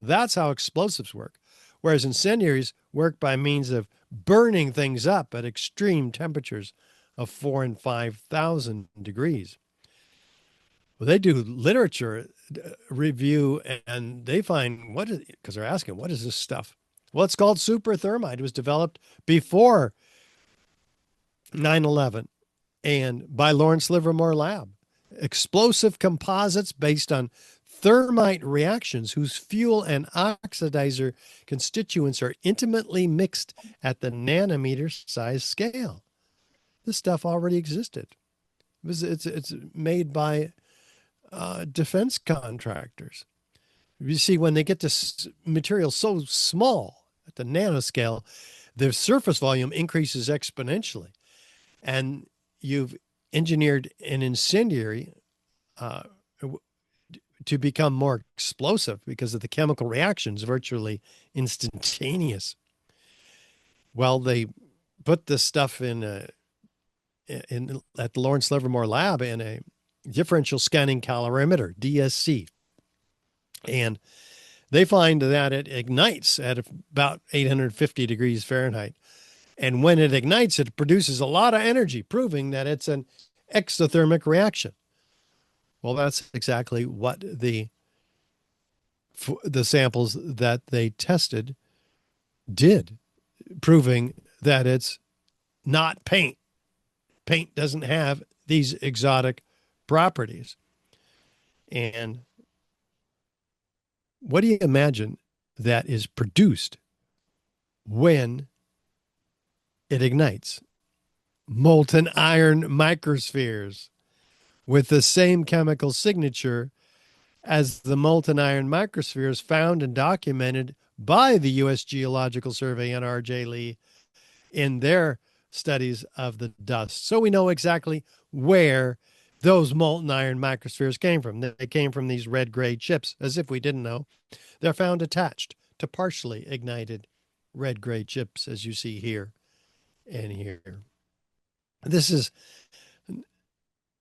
That's how explosives work. Whereas incendiaries work by means of burning things up at extreme temperatures of 4,000 and 5,000 degrees. Well, they do literature review and they find because they're asking, what is this stuff? Well, it's called super thermite. It was developed before 9/11 and by Lawrence Livermore Lab. Explosive composites based on thermite reactions whose fuel and oxidizer constituents are intimately mixed at the nanometer size scale. This stuff already existed. It's made by defense contractors. You see, when they get this material so small at the nanoscale, the surface volume increases exponentially. And you've engineered an incendiary to become more explosive because of the chemical reactions, virtually instantaneous. Well, they put this stuff at the Lawrence Livermore Lab in a differential scanning calorimeter, DSC. And they find that it ignites at about 850 degrees Fahrenheit. And when it ignites, it produces a lot of energy, proving that it's an exothermic reaction. Well, that's exactly what the samples that they tested did, proving that it's not paint. Paint doesn't have these exotic properties. And what do you imagine that is produced when it ignites? Molten iron microspheres with the same chemical signature as the molten iron microspheres found and documented by the U.S. Geological Survey and R.J. Lee in their studies of the dust. So we know exactly where those molten iron microspheres came from. They came from these red-gray chips, as if we didn't know. They're found attached to partially ignited red-gray chips, as you see here and here. This is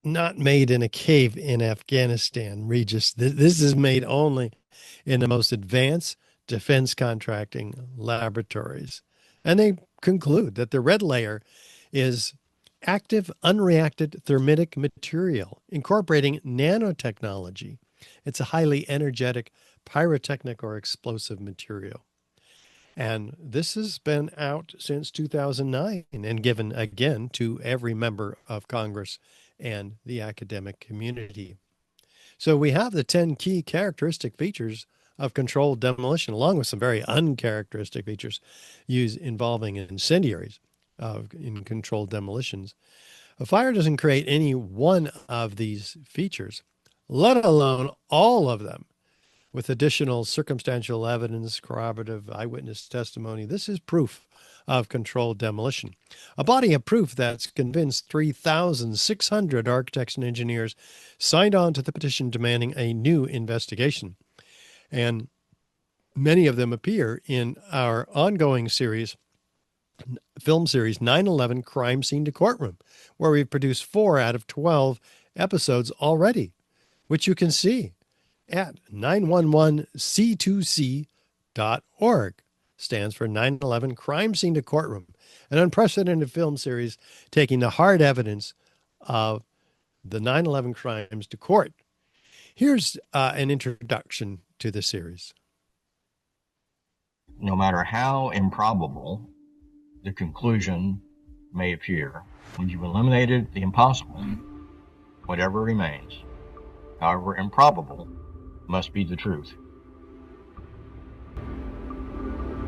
not made in a cave in Afghanistan, Regis. This is made only in the most advanced defense contracting laboratories. And they conclude that the red layer is active, unreacted thermitic material incorporating nanotechnology. It's a highly energetic pyrotechnic or explosive material. And this has been out since 2009 and given again to every member of Congress and the academic community. So we have the 10 key characteristic features of controlled demolition, along with some very uncharacteristic features involving incendiaries in controlled demolitions. A fire doesn't create any one of these features, let alone all of them. with additional circumstantial evidence, corroborative eyewitness testimony. This is proof of controlled demolition. A body of proof that's convinced 3,600 architects and engineers signed on to the petition demanding a new investigation. And many of them appear in our ongoing series, film series 9/11 Crime Scene to Courtroom, where we've produced 4 out of 12 episodes already, which you can see at 911c2c.org. Stands for 9/11 Crime Scene to Courtroom, an unprecedented film series taking the hard evidence of the 9/11 crimes to court. Here's an introduction to the series. No matter how improbable the conclusion may appear, when you've eliminated the impossible, whatever remains, however improbable, must be the truth.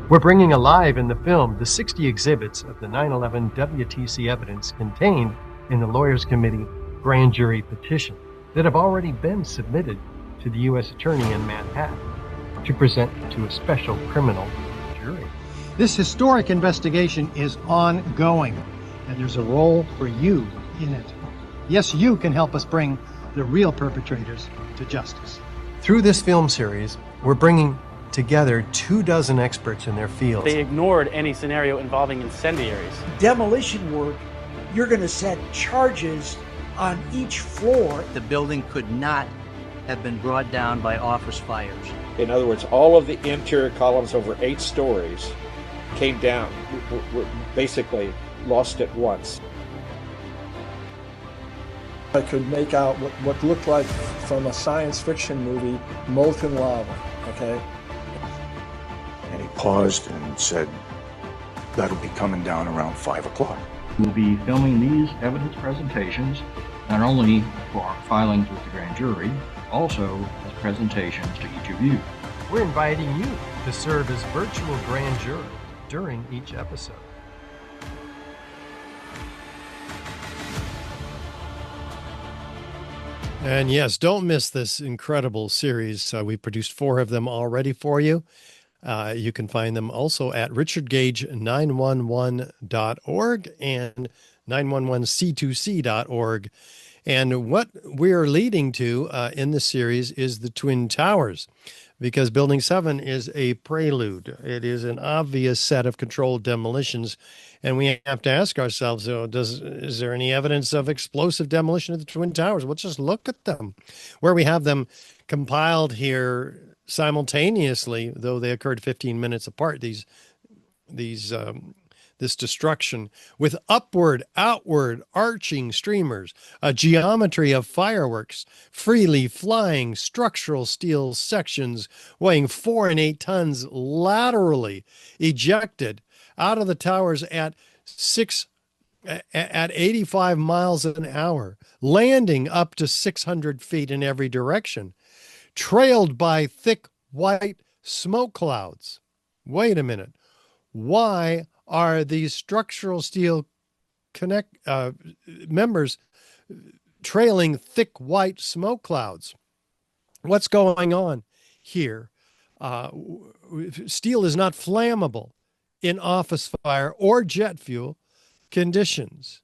We're bringing alive in the film the 60 exhibits of the 9/11 WTC evidence contained in the Lawyers Committee grand jury petition that have already been submitted to the U.S. Attorney in Manhattan to present to a special criminal jury. This historic investigation is ongoing, and there's a role for you in it. Yes, you can help us bring the real perpetrators to justice. Through this film series, we're bringing together 24 experts in their fields. They ignored any scenario involving incendiaries. Demolition work, you're going to set charges on each floor. The building could not have been brought down by office fires. In other words, all of the interior columns over 8 stories came down, were basically lost at once. I could make out what looked like from a science fiction movie, molten lava, okay? And he paused and said, that'll be coming down around 5 o'clock. We'll be filming these evidence presentations not only for our filings with the grand jury, also as presentations to each of you. We're inviting you to serve as virtual grand juror during each episode. And yes, don't miss this incredible series. We produced 4 of them already for you. You can find them also at richardgage911.org and 911c2c.org. And what we're leading to in this series is the Twin Towers, because Building 7 is a prelude. It is an obvious set of controlled demolitions. And we have to ask ourselves, is there any evidence of explosive demolition of the Twin Towers? Let's just look at them. Where we have them compiled here simultaneously, though they occurred 15 minutes apart, this destruction, with upward, outward, arching streamers, a geometry of fireworks, freely flying structural steel sections weighing 4 and 8 tons laterally ejected out of the towers at 85 miles an hour, landing up to 600 feet in every direction, trailed by thick white smoke clouds. Wait a minute. Why are these structural steel members trailing thick white smoke clouds? What's going on here? Steel is not flammable in office fire or jet fuel conditions.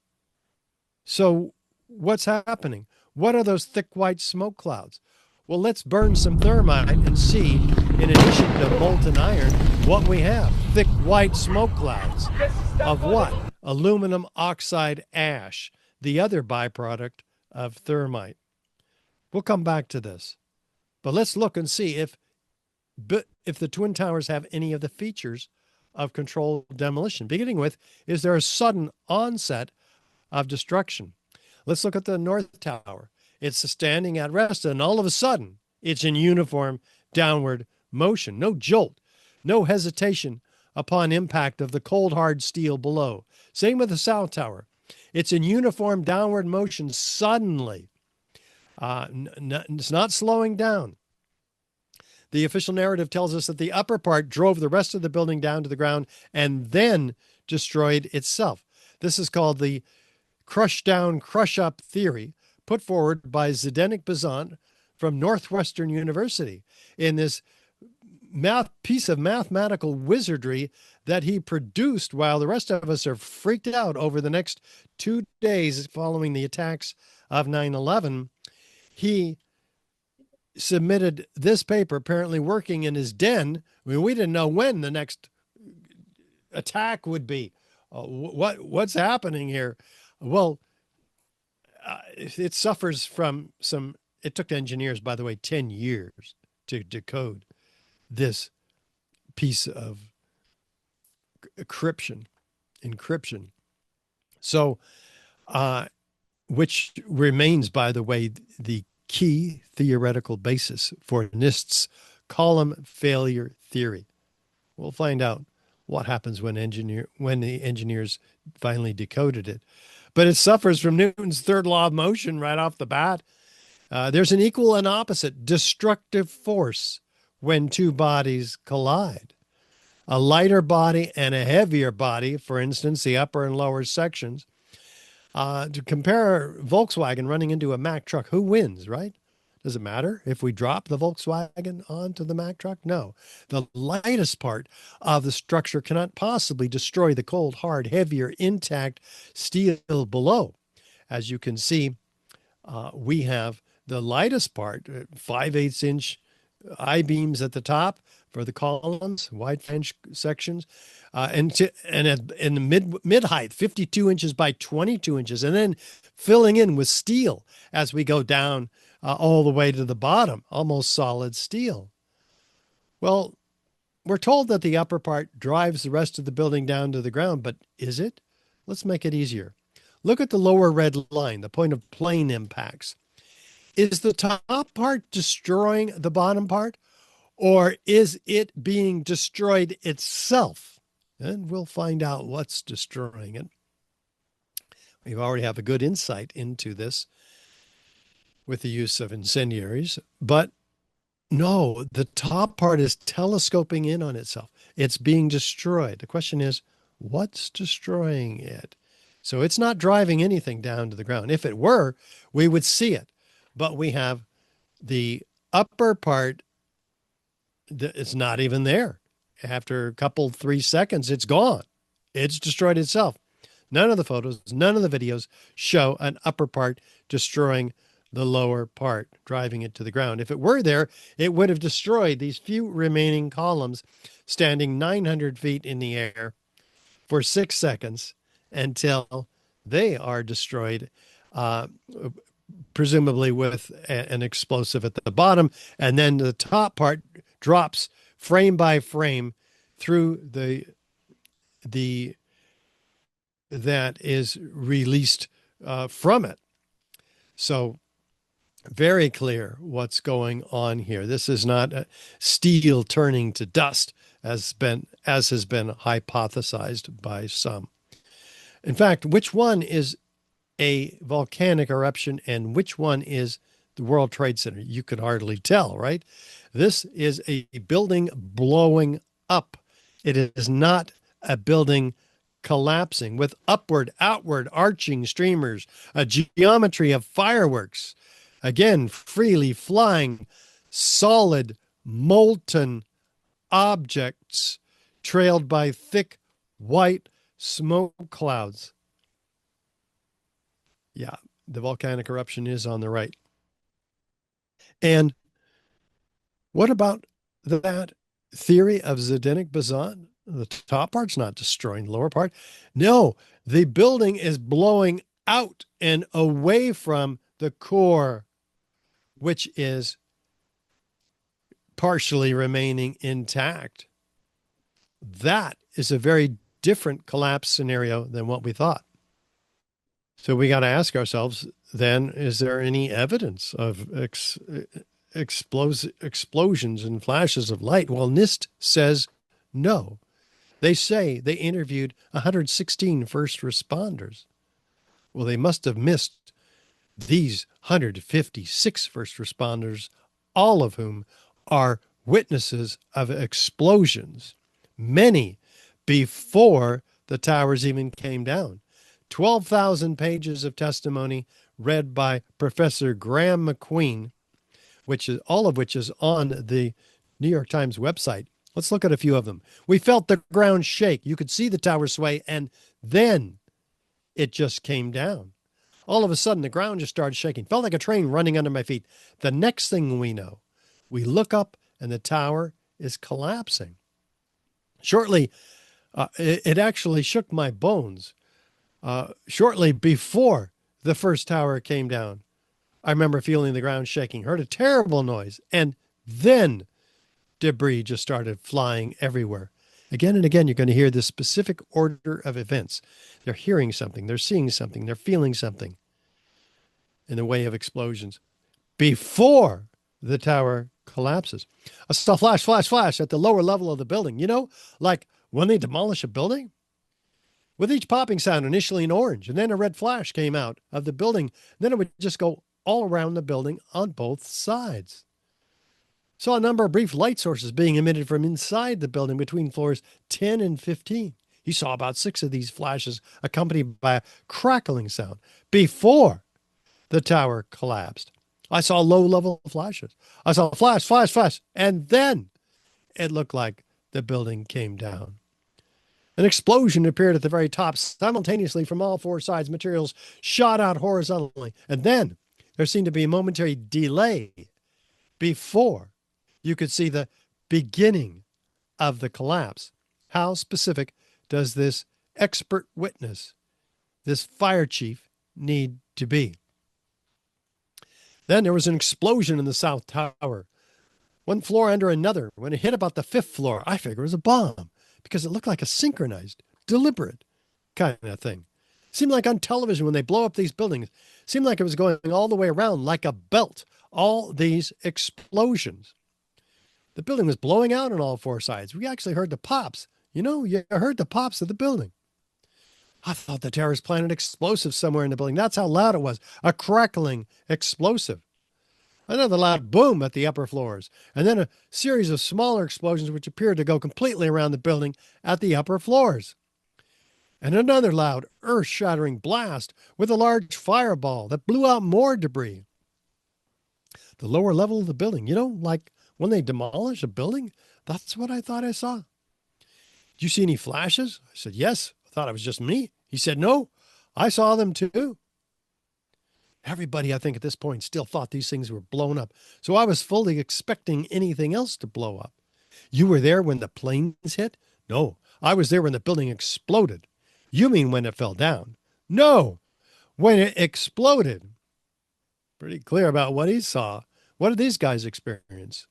So what's happening? What are those thick white smoke clouds? Well, let's burn some thermite and see, in addition to molten iron, what we have. Thick white smoke clouds of what? Aluminum oxide ash, the other byproduct of thermite. We'll come back to this. But let's look and see if the Twin Towers have any of the features of controlled demolition. Beginning with, is there a sudden onset of destruction? Let's look at the North Tower. It's standing at rest, and all of a sudden, it's in uniform downward motion. No jolt, no hesitation upon impact of the cold, hard steel below. Same with the South Tower. It's in uniform downward motion suddenly. It's not slowing down. The official narrative tells us that the upper part drove the rest of the building down to the ground and then destroyed itself. This is called the crush down, crush up theory, put forward by Zdeněk Bazant, from Northwestern University in this piece of mathematical wizardry that he produced while the rest of us are freaked out over the next 2 days following the attacks of 9/11. He submitted this paper, apparently working in his den. I mean, we didn't know when the next attack would be. What's happening here? Well, it suffers from some. It took engineers, by the way, 10 years to decode this piece of encryption. So, which remains, by the way, the key theoretical basis for NIST's column failure theory. We'll find out what happens when the engineers finally decoded it. But it suffers from Newton's third law of motion right off the bat. There's an equal and opposite destructive force when two bodies collide. A lighter body and a heavier body, for instance, the upper and lower sections. To compare Volkswagen running into a Mack truck, who wins, right? Does it matter if we drop the Volkswagen onto the Mack truck? No. The lightest part of the structure cannot possibly destroy the cold, hard, heavier, intact steel below. As you can see, we have the lightest part, 5/8 inch I-beams at the top for the columns, wide flange sections, in the mid height, 52 inches by 22 inches, and then filling in with steel as we go down all the way to the bottom, almost solid steel. Well, we're told that the upper part drives the rest of the building down to the ground, but is it? Let's make it easier. Look at the lower red line, the point of plane impacts. Is the top part destroying the bottom part, or is it being destroyed itself? And we'll find out what's destroying it. We already have a good insight into this with the use of incendiaries, but no, the top part is telescoping in on itself. It's being destroyed. The question is, what's destroying it? So it's not driving anything down to the ground. If it were, we would see it. But we have the upper part that is not even there. After a couple, 3 seconds, it's gone. It's destroyed itself. None of the photos, none of the videos show an upper part destroying the lower part, driving it to the ground. If it were there, it would have destroyed these few remaining columns standing 900 feet in the air for 6 seconds until they are destroyed, presumably with an explosive at the bottom, and then the top part drops frame by frame through the that is released from it. So very clear what's going on here. This is not steel turning to dust as has been hypothesized by some. In fact, which one is a volcanic eruption and which one is the World Trade Center? You could hardly tell, right? This is a building blowing up. It is not a building collapsing with upward, outward, arching streamers, a geometry of fireworks. Again, freely flying, solid, molten objects trailed by thick, white smoke clouds. Yeah, the volcanic eruption is on the right. And what about that theory of Zdeněk boson? The top part's not destroying the lower part. No, the building is blowing out and away from the core, which is partially remaining intact. That is a very different collapse scenario than what we thought. So we got to ask ourselves then, is there any evidence of explosions and flashes of light? Well, NIST says no. They say they interviewed 116 first responders. Well, they must have missed these 156 first responders, all of whom are witnesses of explosions, many before the towers even came down. 12,000 pages of testimony read by Professor Graham McQueen, which is all of which is on the New York Times website. Let's look at a few of them. We felt the ground shake. You could see the tower sway, and then it just came down. All of a sudden, the ground just started shaking. Felt like a train running under my feet. The next thing we know, we look up, and the tower is collapsing. Shortly, it actually shook my bones. Shortly before the first tower came down, I remember feeling the ground shaking, heard a terrible noise, and then debris just started flying everywhere. Again and again, you're going to hear this specific order of events. They're hearing something, they're seeing something, they're feeling something in the way of explosions before the tower collapses. I saw flash, flash, flash at the lower level of the building. You know, like when they demolish a building, with each popping sound, initially an orange, and then a red flash came out of the building. Then it would just go all around the building on both sides. Saw a number of brief light sources being emitted from inside the building between floors 10 and 15. He saw about 6 of these flashes accompanied by a crackling sound before the tower collapsed. I saw low-level flashes. I saw flash, flash, flash, and then it looked like the building came down. An explosion appeared at the very top simultaneously from all 4 sides. Materials shot out horizontally, and then there seemed to be a momentary delay before you could see the beginning of the collapse. How specific does this expert witness, this fire chief, need to be? Then there was an explosion in the South Tower, one floor under another. When it hit about the 5th floor, I figured it was a bomb because it looked like a synchronized, deliberate kind of thing. Seemed like on television when they blow up these buildings, seemed like it was going all the way around like a belt, all these explosions. The building was blowing out on all 4 sides. We actually heard the pops. You know, you heard the pops of the building. I thought the terrorists planted explosives somewhere in the building. That's how loud it was. A crackling explosive. Another loud boom at the upper floors. And then a series of smaller explosions which appeared to go completely around the building at the upper floors. And another loud, earth-shattering blast with a large fireball that blew out more debris. The lower level of the building, you know, like when they demolish a building, that's what I thought I saw. Did you see any flashes? I said, yes. I thought it was just me. He said, no, I saw them too. Everybody, I think, at this point still thought these things were blown up. So I was fully expecting anything else to blow up. You were there when the planes hit? No, I was there when the building exploded. You mean when it fell down? No, when it exploded. Pretty clear about what he saw. What did these guys experience?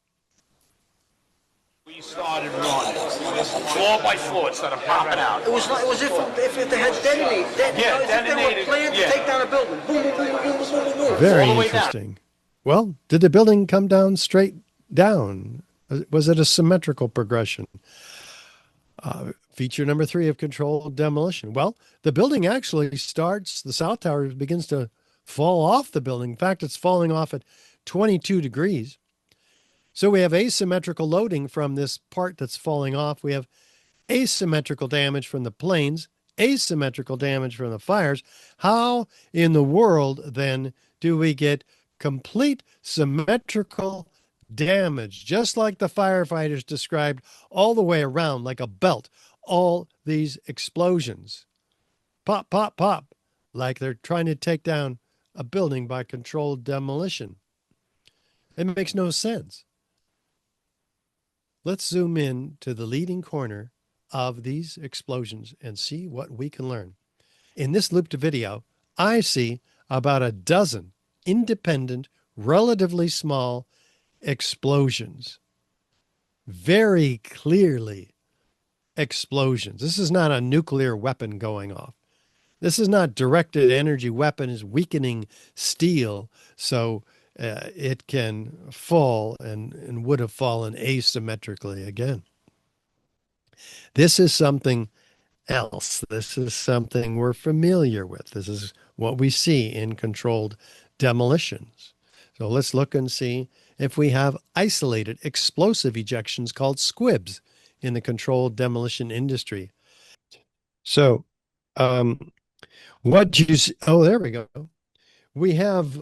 We started running, floor by floor, it started popping out. It was like, it was if they had detonated. Yeah, detonated. They were planned to take down a building. Boom, boom, boom, boom, boom, boom, boom. Very interesting. Well, did the building come down straight down? Was it a symmetrical progression? Feature number 3 of controlled demolition. Well, the building actually starts, the South Tower begins to fall off the building. In fact, it's falling off at 22 degrees. So we have asymmetrical loading from this part that's falling off. We have asymmetrical damage from the planes, asymmetrical damage from the fires. How in the world, then, do we get complete symmetrical damage, just like the firefighters described, all the way around like a belt, all these explosions? Pop, pop, pop, like they're trying to take down a building by controlled demolition. It makes no sense. Let's zoom in to the leading corner of these explosions and see what we can learn. In this looped video, I see about a dozen independent, relatively small explosions. Very clearly explosions. This is not a nuclear weapon going off. This is not directed energy weapons weakening steel so it can fall and would have fallen asymmetrically again. This is something else. This is something we're familiar with. This is what we see in controlled demolitions. So let's look and see if we have isolated explosive ejections called squibs in the controlled demolition industry. So what do you see? Oh, there we go. We have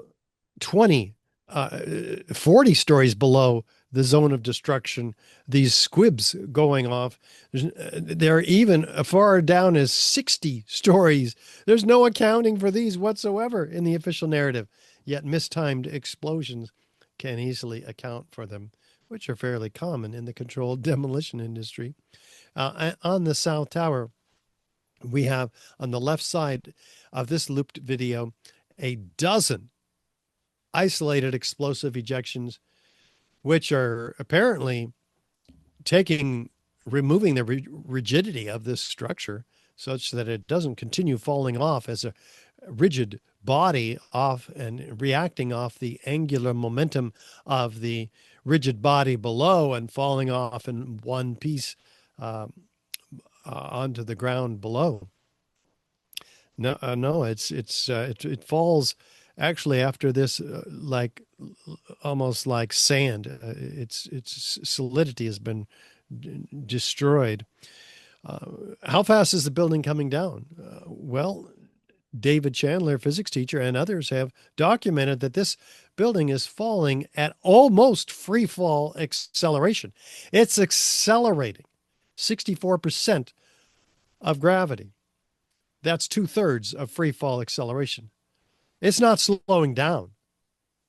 20 40 stories below the zone of destruction, these squibs going off. They're even far down as 60 stories. There's no accounting for these whatsoever in the official narrative, yet mistimed explosions can easily account for them, which are fairly common in the controlled demolition industry. On the South Tower, we have on the left side of this looped video a dozen isolated explosive ejections, which are apparently removing the rigidity of this structure such that it doesn't continue falling off as a rigid body off and reacting off the angular momentum of the rigid body below and falling off in one piece onto the ground below. No, it falls actually after this like almost like sand. Its solidity has been destroyed. How fast is the building coming down? Well, David Chandler, physics teacher, and others have documented that this building is falling at almost free fall acceleration. It's accelerating 64% of gravity. That's 2/3 of free fall acceleration. It's not slowing down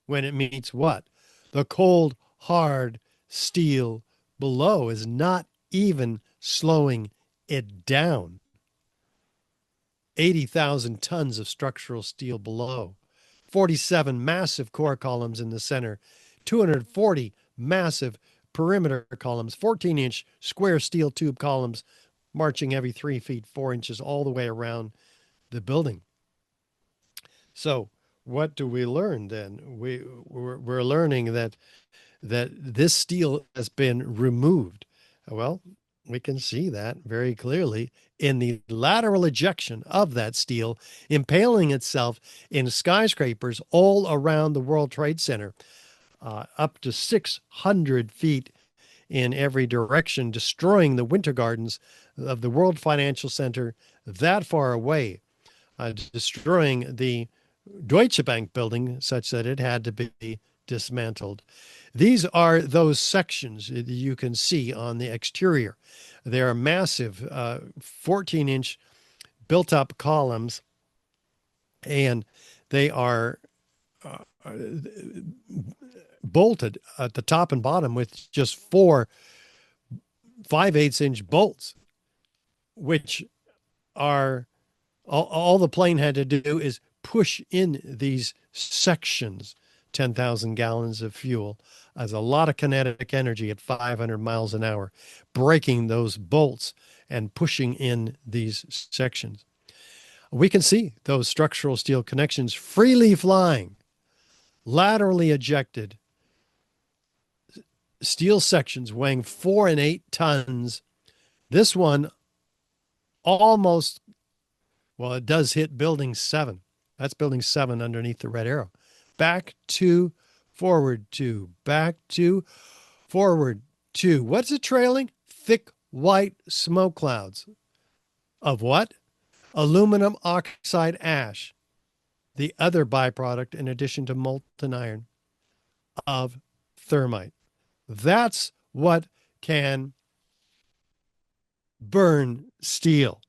when it meets what? The cold, hard steel below is not even slowing it down. 80,000 tons of structural steel below, 47 massive core columns in the center, 240 massive perimeter columns, 14-inch square steel tube columns marching every 3 feet 4 inches all the way around the building. So what do we learn then? We're learning that this steel has been removed. Well, we can see that very clearly in the lateral ejection of that steel, impaling itself in skyscrapers all around the World Trade Center, up to 600 feet in every direction, destroying the winter gardens of the World Financial Center that far away, destroying the Deutsche Bank building such that it had to be dismantled. These are those sections that you can see on the exterior. They are massive 14-inch built-up columns, and they are bolted at the top and bottom with just 4 5/8-inch bolts, which are all the plane had to do is push in these sections. 10,000 gallons of fuel as a lot of kinetic energy at 500 miles an hour, breaking those bolts and pushing in these sections. We can see those structural steel connections freely flying, laterally ejected steel sections weighing 4 and 8 tons. This one almost, well, it does hit building 7. That's building 7 underneath the red arrow. Back to, forward to, back to, forward to. What's it trailing? Thick white smoke clouds. Of what? Aluminum oxide ash, the other byproduct in addition to molten iron of thermite. That's what can burn steel.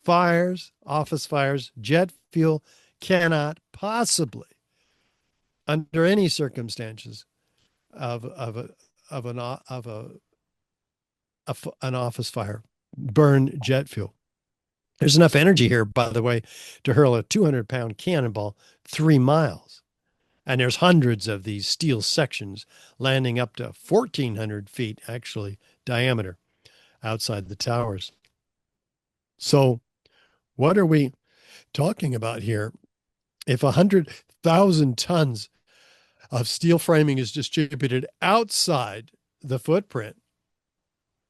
Fires, office fires, jet fuel cannot possibly, under any circumstances of an office fire, burn jet fuel. There's enough energy here, by the way, to hurl a 200-pound cannonball 3 miles. And there's hundreds of these steel sections landing up to 1,400 feet, actually, diameter outside the towers. So what are we talking about here? If 100,000 tons of steel framing is distributed outside the footprint,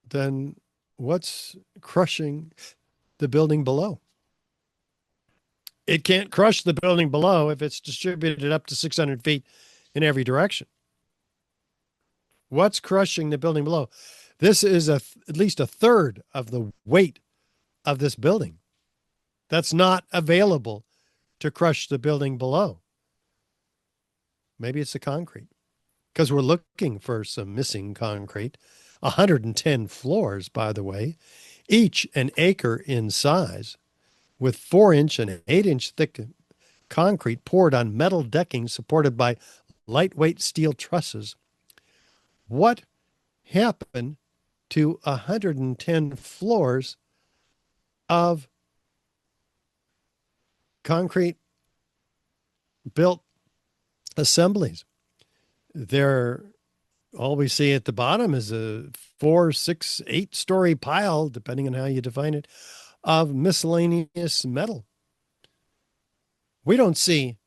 then what's crushing the building below? It can't crush the building below if it's distributed up to 600 feet in every direction. What's crushing the building below? This is at least a third of the weight of this building. That's not available to crush the building below. Maybe it's the concrete, because we're looking for some missing concrete. 110 floors, by the way, each an acre in size, with 4-inch and 8-inch thick concrete poured on metal decking supported by lightweight steel trusses. What happened to 110 floors of concrete built assemblies? All we see at the bottom is a 4, 6, 8-story pile, depending on how you define it, of miscellaneous metal. We don't see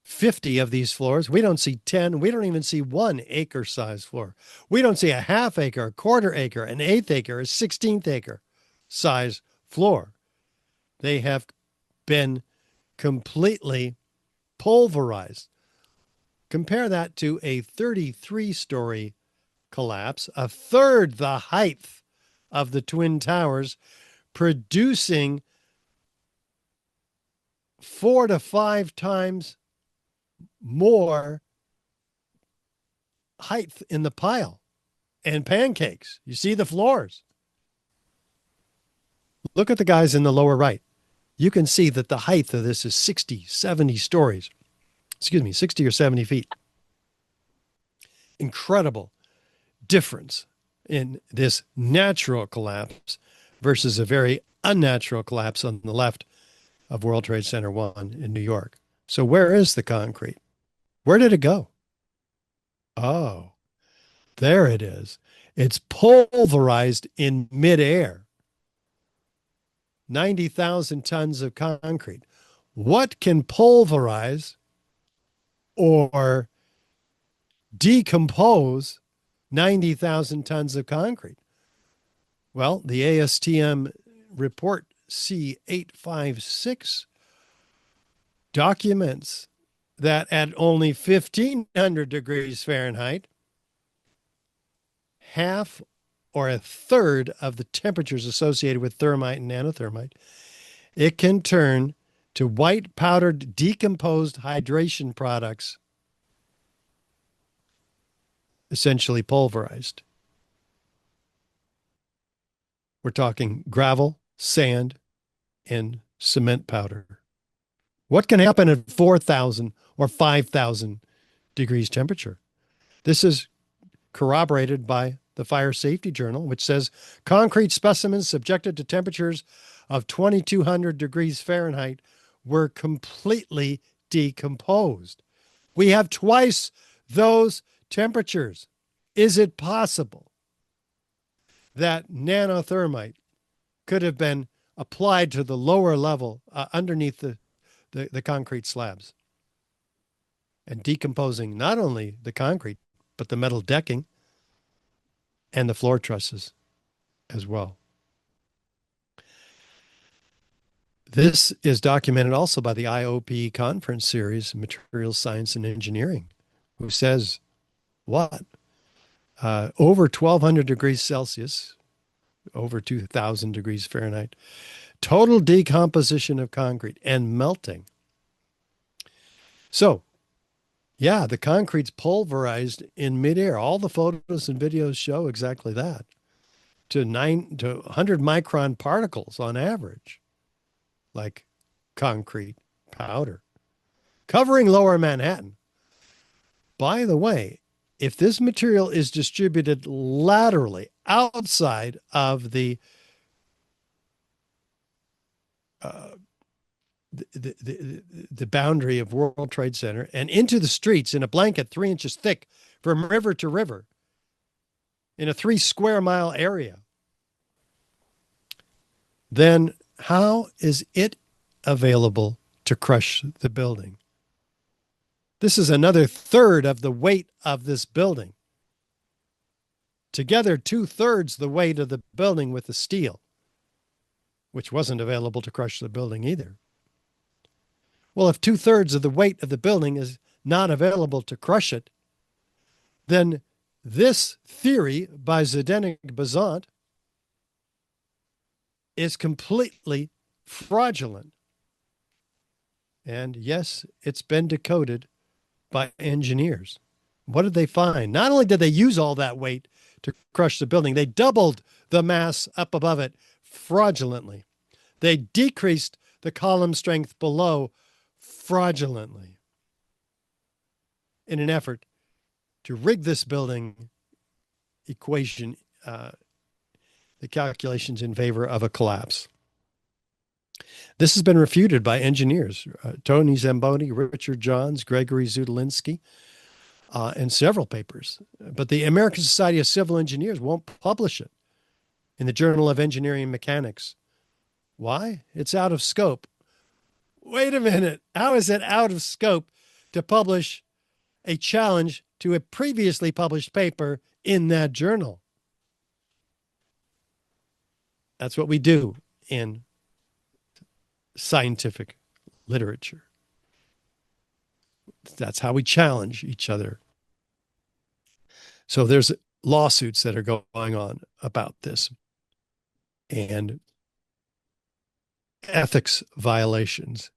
50 of these floors. We don't see 10. We don't even see 1 acre size floor. We don't see a half acre, a quarter acre, an 1/8 acre, a 16th acre size floor. They have been completely pulverized. Compare that to a 33-story collapse, a third the height of the Twin Towers, producing 4 to 5 times more height in the pile and pancakes. You see the floors. Look at the guys in the lower right. You can see that the height of this is 60, 70 stories. 60 or 70 feet. Incredible difference in this natural collapse versus a very unnatural collapse on the left of World Trade Center 1 in New York. So where is the concrete? Where did it go? Oh, there it is. It's pulverized in midair. 90,000 tons of concrete. What can pulverize or decompose 90,000 tons of concrete? Well, the ASTM report C856 documents that at only 1,500 degrees Fahrenheit, half or a third of the temperatures associated with thermite and nanothermite, it can turn to white powdered decomposed hydration products, essentially pulverized. We're talking gravel, sand, and cement powder. What can happen at 4,000 or 5,000 degrees temperature? This is corroborated by the Fire Safety Journal, which says concrete specimens subjected to temperatures of 2,200 degrees Fahrenheit were completely decomposed. We have twice those temperatures. Is it possible that nanothermite could have been applied to the lower level underneath the concrete slabs and decomposing not only the concrete, but the metal decking and the floor trusses as well? This is documented also by the IOP conference series, Materials Science and Engineering, who says what? Over 1,200 degrees Celsius, over 2,000 degrees Fahrenheit, total decomposition of concrete and melting. So, yeah, the concrete's pulverized in midair. All the photos and videos show exactly that. To 100 micron particles on average, like concrete powder, covering lower Manhattan. By the way, if this material is distributed laterally outside of the boundary of World Trade Center and into the streets in a blanket 3 inches thick from river to river in a 3 square mile area, then how is it available to crush the building? This is another third of the weight of this building. Together, 2/3 the weight of the building with the steel, which wasn't available to crush the building either. Well, if 2/3 of the weight of the building is not available to crush it, then this theory by Zdenek-Bazant is completely fraudulent. And yes, it's been decoded by engineers. What did they find? Not only did they use all that weight to crush the building, they doubled the mass up above it fraudulently. They decreased the column strength below fraudulently in an effort to rig this building equation, the calculations in favor of a collapse. This has been refuted by engineers, Tony Zamboni, Richard Johns, Gregory Zudolinski, in several papers. But the American Society of Civil Engineers won't publish it in the Journal of Engineering and Mechanics. Why? It's out of scope. Wait a minute. How is it out of scope to publish a challenge to a previously published paper in that journal? That's what we do in scientific literature. That's how we challenge each other. So there's lawsuits that are going on about this, and ethics violations,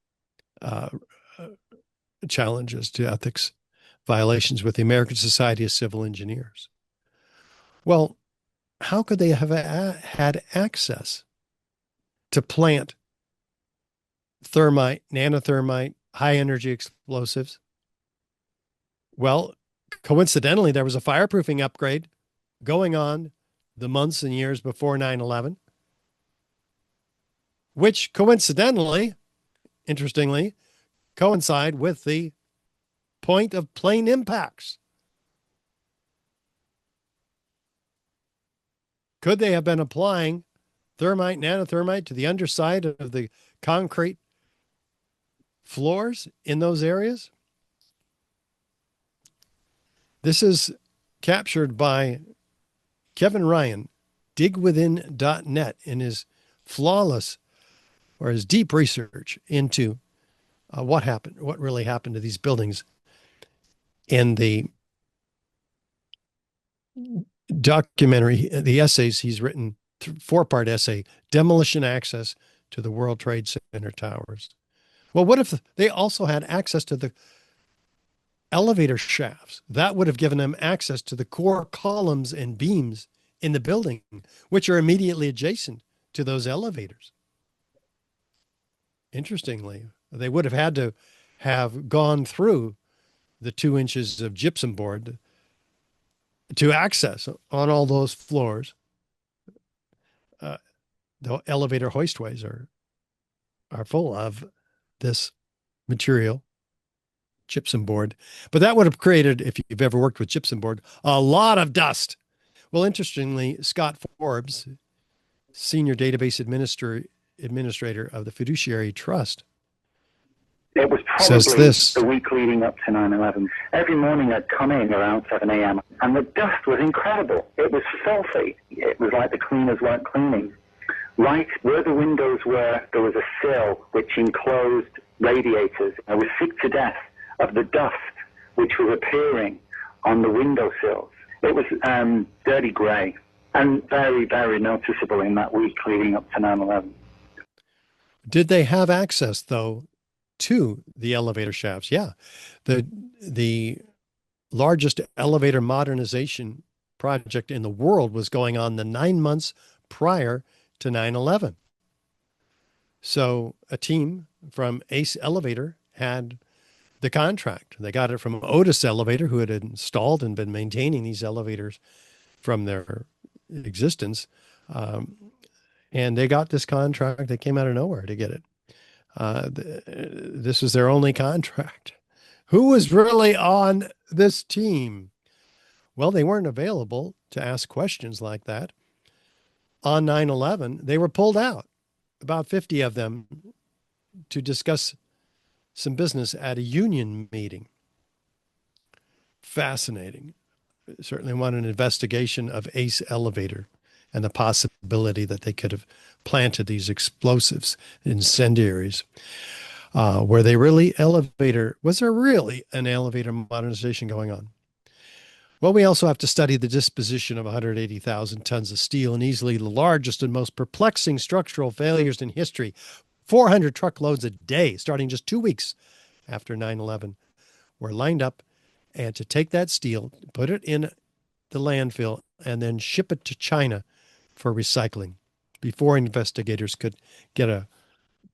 challenges to ethics violations with the American Society of Civil Engineers. Well, how could they have had access to plant thermite, nanothermite, high energy explosives? Well, coincidentally, there was a fireproofing upgrade going on the months and years before 9/11, which coincidentally, interestingly, coincide with the point of plane impacts. Could they have been applying thermite, nanothermite to the underside of the concrete floors in those areas? This is captured by Kevin Ryan, digwithin.net, in his flawless or his deep research into what happened, what really happened to these buildings in the documentary, the essays he's written, four-part essay, Demolition Access to the World Trade Center Towers. Well, what if they also had access to the elevator shafts? That would have given them access to the core columns and beams in the building, which are immediately adjacent to those elevators. Interestingly, they would have had to have gone through the 2 inches of gypsum board to access on all those floors. The elevator hoistways are full of this material, gypsum board. But that would have created, if you've ever worked with gypsum board, a lot of dust. Well, interestingly, Scott Forbes, senior database administrator of the Fiduciary Trust, it was probably the week leading up to 9/11. Every morning I'd come in around 7 a.m. and the dust was incredible. It was filthy. It was like the cleaners weren't cleaning. Right where the windows were, there was a sill which enclosed radiators. I was sick to death of the dust which was appearing on the windowsills. It was dirty grey and very, very noticeable in that week leading up to 9/11. Did they have access, though, to the elevator shafts? Yeah. The largest elevator modernization project in the world was going on the 9 months prior to 9/11. So a team from Ace Elevator had the contract. They got it from Otis Elevator, who had installed and been maintaining these elevators from their existence. And they got this contract. They came out of nowhere to get it. This was their only contract. Who was really on this team? Well, they weren't available to ask questions like that. On 9/11, they were pulled out, about 50 of them, to discuss some business at a union meeting. Fascinating. Certainly want an investigation of Ace Elevator and the possibility that they could have planted these explosives, incendiaries. Was there really an elevator modernization going on? Well, we also have to study the disposition of 180,000 tons of steel and easily the largest and most perplexing structural failures in history. 400 truckloads a day, starting just 2 weeks after 9/11, were lined up, and to take that steel, put it in the landfill, and then ship it to China for recycling before investigators could get a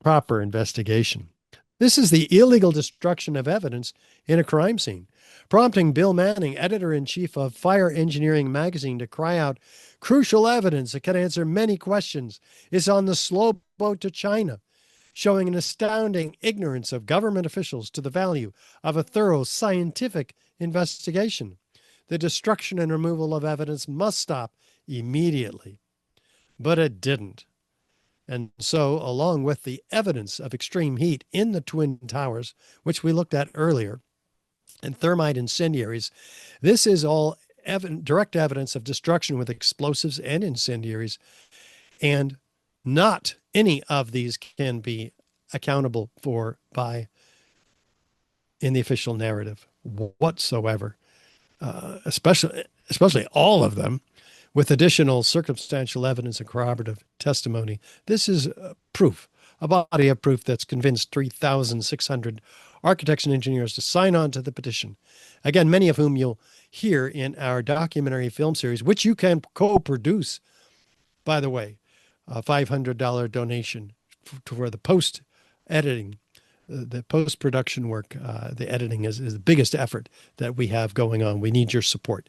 proper investigation. This is the illegal destruction of evidence in a crime scene, prompting Bill Manning, editor-in-chief of Fire Engineering magazine, to cry out, "Crucial evidence that can answer many questions is on the slow boat to China," showing an astounding ignorance of government officials to the value of a thorough scientific investigation. The destruction and removal of evidence must stop immediately. But it didn't. And so, along with the evidence of extreme heat in the Twin Towers, which we looked at earlier, and thermite incendiaries, this is all direct evidence of destruction with explosives and incendiaries, and not any of these can be accountable for in the official narrative whatsoever, especially all of them, with additional circumstantial evidence and corroborative testimony. This is proof, a body of proof that's convinced 3,600 architects and engineers to sign on to the petition. Again, many of whom you'll hear in our documentary film series, which you can co-produce, by the way, a $500 donation for the post-editing, the post-production work. The editing is the biggest effort that we have going on. We need your support.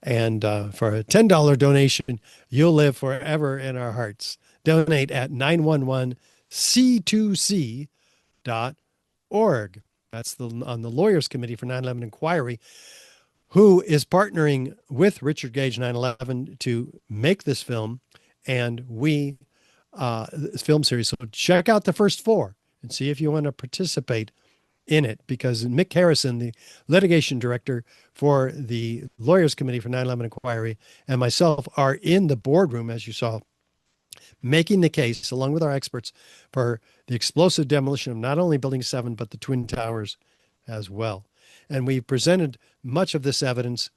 And for a $10 donation, you'll live forever in our hearts. Donate at 911c2c.org. That's on the Lawyers Committee for 9/11 Inquiry, who is partnering with Richard Gage 9/11 to make this film, and this film series. So check out the first 4 and see if you want to participate in it, because Mick Harrison, the litigation director for the Lawyers Committee for 9/11 Inquiry, and myself are in the boardroom, as you saw, making the case, along with our experts, for the explosive demolition of not only Building 7, but the Twin Towers as well. And we presented much of this evidence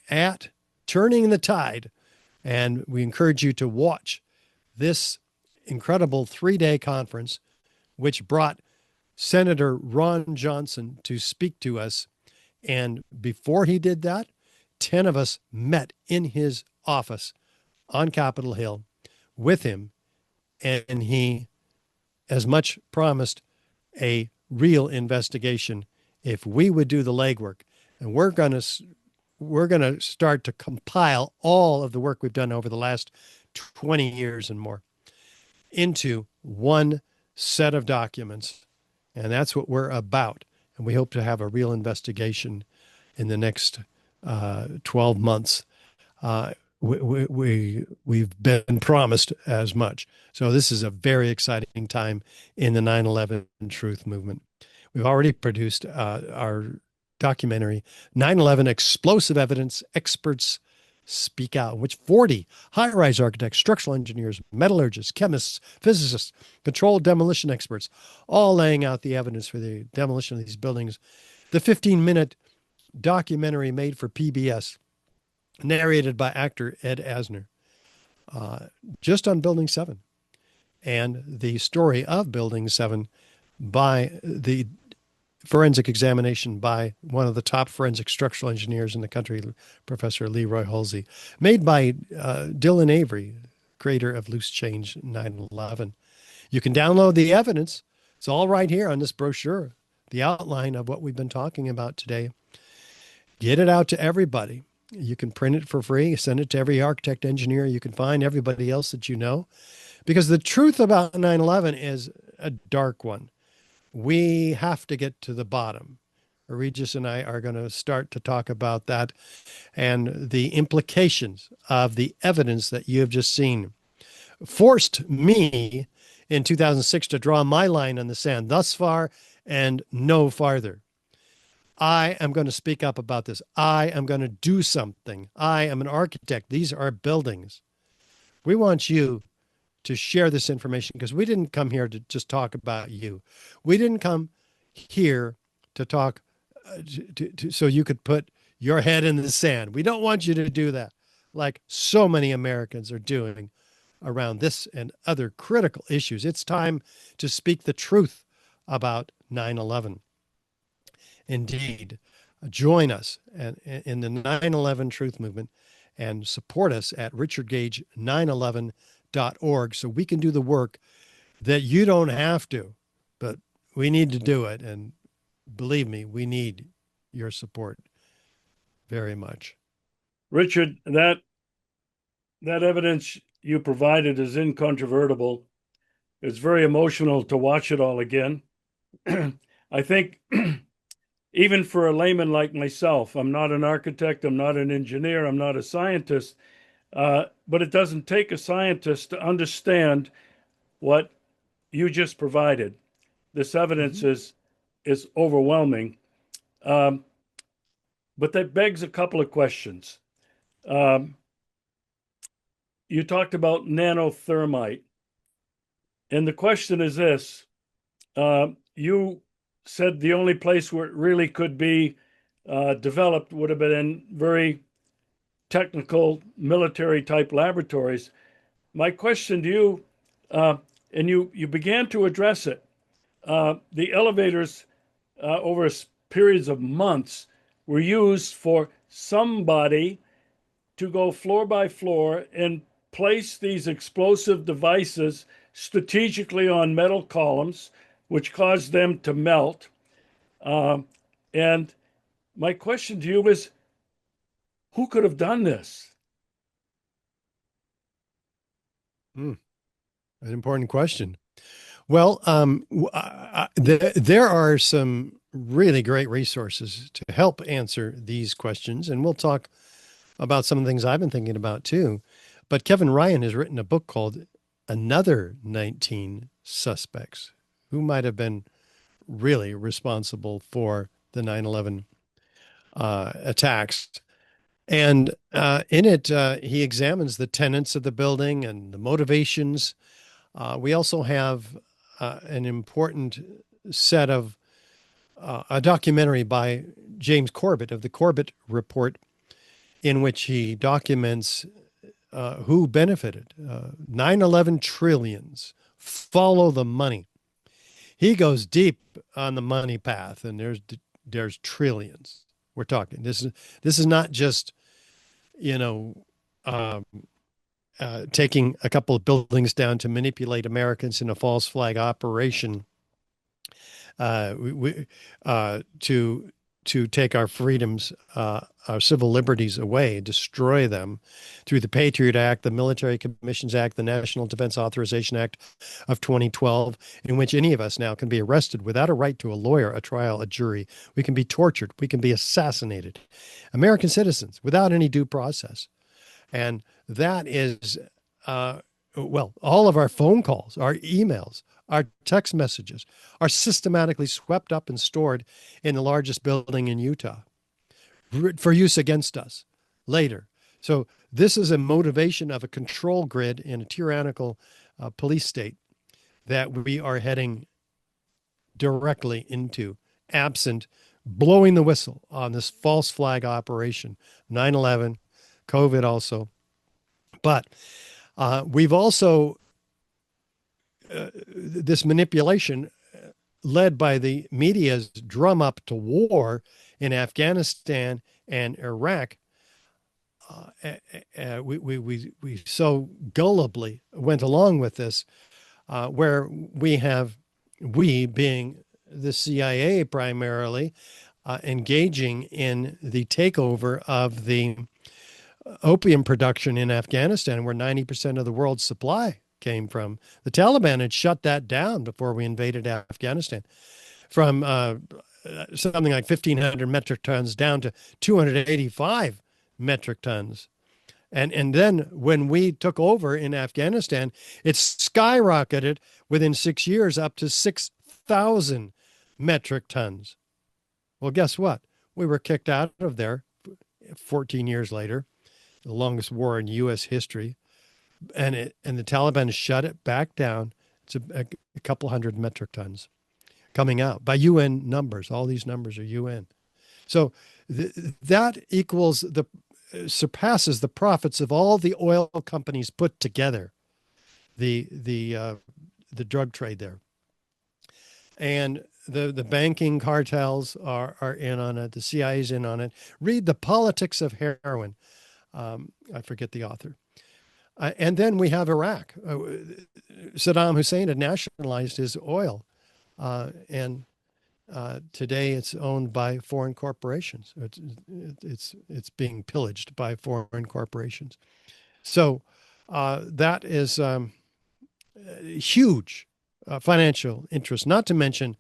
at Turning the Tide, and we encourage you to watch this incredible 3-day conference, which brought Senator Ron Johnson to speak to us. And before he did that, 10 of us met in his office on Capitol Hill with him. And he as much promised a real investigation if we would do the legwork. And we're going to start to compile all of the work we've done over the last 20 years and more into one set of documents. And that's what we're about. And we hope to have a real investigation in the next 12 months. We've been promised as much. So this is a very exciting time in the 9/11 truth movement. We've already produced our documentary, 9/11 Explosive Evidence Experts Speak Out, in which 40 high-rise architects, structural engineers, metallurgists, chemists, physicists, controlled demolition experts, all laying out the evidence for the demolition of these buildings. The 15-minute documentary made for PBS, narrated by actor Ed Asner, just on Building 7, and the story of Building 7 by the forensic examination by one of the top forensic structural engineers in the country, Professor Leroy Halsey, made by Dylan Avery, creator of Loose Change 9/11. You can download the evidence. It's all right here on this brochure, the outline of what we've been talking about today. Get it out to everybody. You can print it for free, send it to every architect, engineer you can find, everybody else that you know, because the truth about 9/11 is a dark one. We have to get to the bottom. Regis and I are going to start to talk about that and the implications of the evidence that you have just seen. Forced me in 2006 to draw my line in the sand, thus far and no farther. I am going to speak up about this. I am going to do something. I am an architect. These are buildings. We want you to share this information, because we didn't come here to just talk about you. We didn't come here to talk so you could put your head in the sand. We don't want you to do that, like so many Americans are doing around this and other critical issues. It's time to speak the truth about 9/11. indeed join us in the 9/11 Truth Movement and support us at richardgage911.org so we can do the work that you don't have to, but we need to do it. And believe me, we need your support very much. Richard, that evidence you provided is incontrovertible. It's very emotional to watch it all again. I think even for a layman like myself, I'm not an architect, I'm not an engineer, I'm not a scientist, but it doesn't take a scientist to understand what you just provided. This evidence is overwhelming. But that begs a couple of questions. You talked about nanothermite. And the question is this. You said the only place where it really could be developed would have been in very technical military type laboratories. My question to you, and you began to address it, the elevators over periods of months were used for somebody to go floor by floor and place these explosive devices strategically on metal columns, which caused them to melt. And my question to you is, who could have done this? An important question. Well, there are some really great resources to help answer these questions, and we'll talk about some of the things I've been thinking about too. But Kevin Ryan has written a book called Another 19 Suspects Who Might Have Been Really Responsible for the 9/11 attacks. And in it, he examines the tenets of the building and the motivations. We also have an important set of a documentary by James Corbett of the Corbett Report, in which he documents who benefited. 9/11 trillions. Follow the money. He goes deep on the money path, and there's trillions. We're talking. This is not just, taking a couple of buildings down to manipulate Americans in a false flag operation to take our freedoms, our civil liberties away, destroy them through the Patriot Act, the Military Commissions Act, the National Defense Authorization Act of 2012, in which any of us now can be arrested without a right to a lawyer, a trial, a jury. We can be tortured. We can be assassinated. American citizens without any due process. And that is, all of our phone calls, our emails, our text messages are systematically swept up and stored in the largest building in Utah for use against us later. So this is a motivation of a control grid in a tyrannical police state that we are heading directly into, absent blowing the whistle on this false flag operation, 9/11, COVID also. But we've also, this manipulation led by the media's drum up to war in Afghanistan and Iraq, we so gullibly went along with this, where we being the CIA primarily, engaging in the takeover of the opium production in Afghanistan, where 90% of the world's supply came from. The Taliban had shut that down before we invaded Afghanistan, from something like 1,500 metric tons down to 285 metric tons. And then when we took over in Afghanistan, it skyrocketed within 6 years up to 6,000 metric tons. Well, guess what? We were kicked out of there 14 years later, the longest war in U.S. history. And the Taliban shut it back down to a couple hundred metric tons coming out by UN numbers. All these numbers are UN. So that surpasses the profits of all the oil companies put together, the drug trade there. And the banking cartels are in on it. The CIA's in on it. Read The Politics of Heroin. I forget the author. And then we have Iraq. Saddam Hussein had nationalized his oil, and today it's owned by foreign corporations. It's being pillaged by foreign corporations. So that is huge financial interest. Not to mention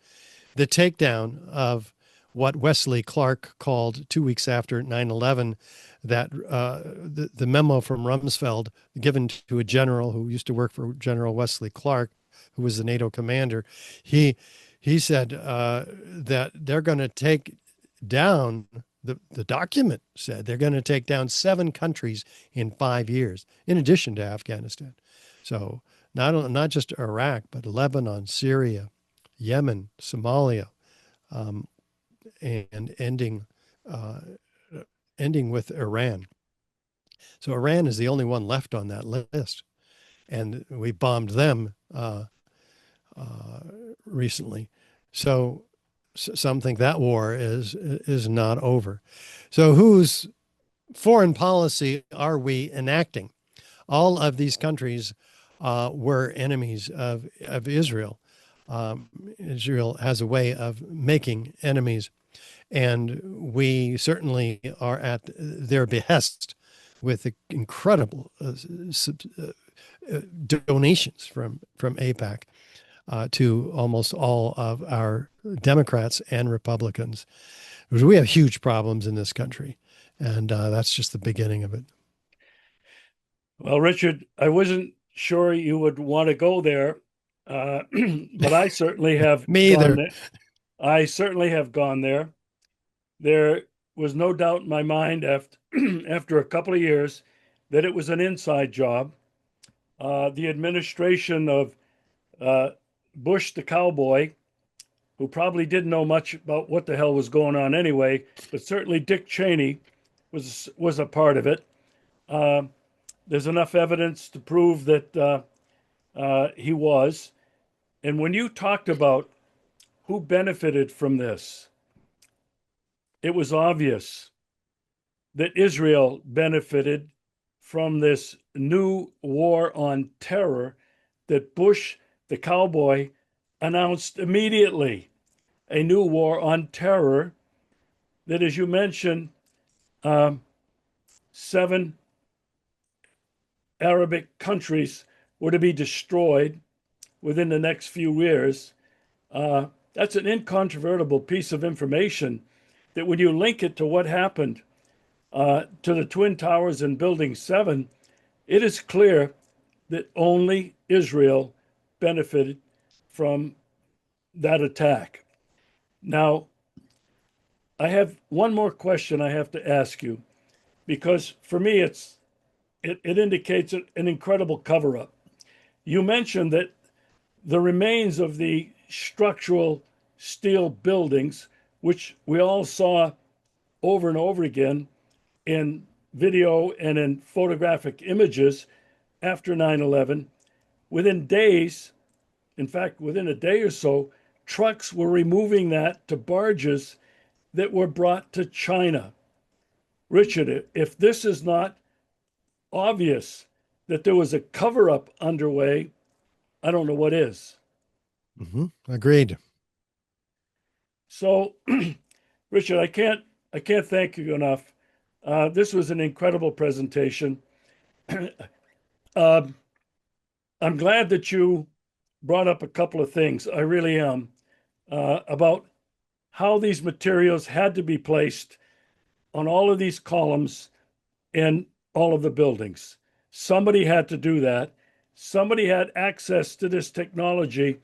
the takedown of what Wesley Clark called 2 weeks after 9/11, that the memo from Rumsfeld given to a general who used to work for General Wesley Clark, who was the NATO commander. He said that they're going to take down, the document said they're going to take down 7 countries in 5 years, in addition to Afghanistan. So not just Iraq, but Lebanon, Syria, Yemen, Somalia, and ending with Iran. So Iran is the only one left on that list, and we bombed them recently. So some think that war is not over. So whose foreign policy are we enacting? All of these countries were enemies of Israel. Israel has a way of making enemies, and we certainly are at their behest with incredible donations from AIPAC to almost all of our Democrats and Republicans. We have huge problems in this country, and that's just the beginning of it. Well, Richard, I wasn't sure you would want to go there, but I certainly have. Me either. I certainly have gone there. There was no doubt in my mind after a couple of years that it was an inside job. The administration of Bush the cowboy, who probably didn't know much about what the hell was going on anyway, but certainly Dick Cheney was a part of it. There's enough evidence to prove that he was. And when you talked about who benefited from this, it was obvious that Israel benefited from this new war on terror that Bush, the cowboy, announced immediately. A new war on terror that, as you mentioned, 7 Arabic countries were to be destroyed within the next few years. That's an incontrovertible piece of information that when you link it to what happened to the Twin Towers in Building 7, it is clear that only Israel benefited from that attack. Now, I have one more question I have to ask you, because for me it indicates an incredible cover-up. You mentioned that the remains of the structural steel buildings, which we all saw over and over again in video and in photographic images after 9/11, within days, in fact, within a day or so, trucks were removing that to barges that were brought to China. Richard, if this is not obvious that there was a cover-up underway, I don't know what is. Mm-hmm. Agreed. So, Richard, I can't thank you enough. This was an incredible presentation. I'm glad that you brought up a couple of things. I really am, about how these materials had to be placed on all of these columns in all of the buildings. Somebody had to do that. Somebody had access to this technology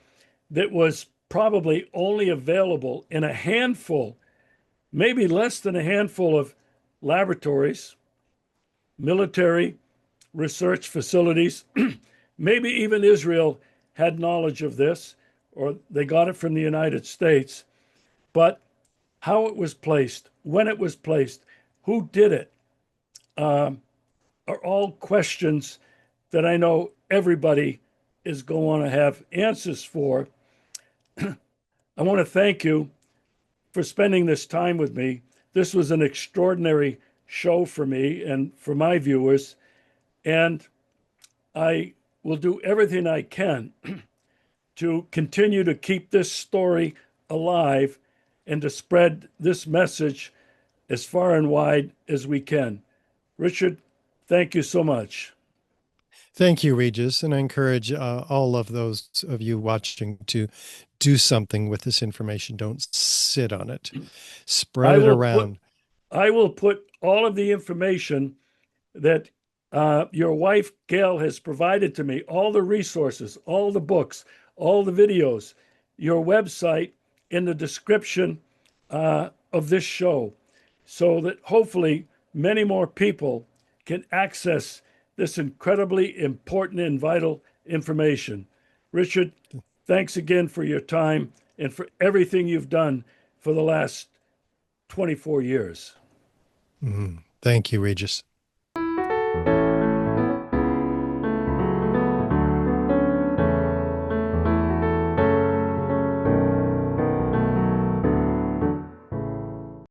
that was probably only available in a handful, maybe less than a handful of laboratories, military research facilities. Maybe even Israel had knowledge of this, or they got it from the United States. But how it was placed, when it was placed, who did it, are all questions that I know everybody is going to have answers for. I want to thank you for spending this time with me. This was an extraordinary show for me and for my viewers, and I will do everything I can to continue to keep this story alive and to spread this message as far and wide as we can. Richard, thank you so much. Thank you, Regis, and I encourage all of those of you watching to do something with this information. Don't sit on it. Spread it around. I will put all of the information that your wife, Gail, has provided to me, all the resources, all the books, all the videos, your website in the description of this show, so that hopefully many more people can access this incredibly important and vital information. Richard, thanks again for your time and for everything you've done for the last 24 years. Thank you, Regis.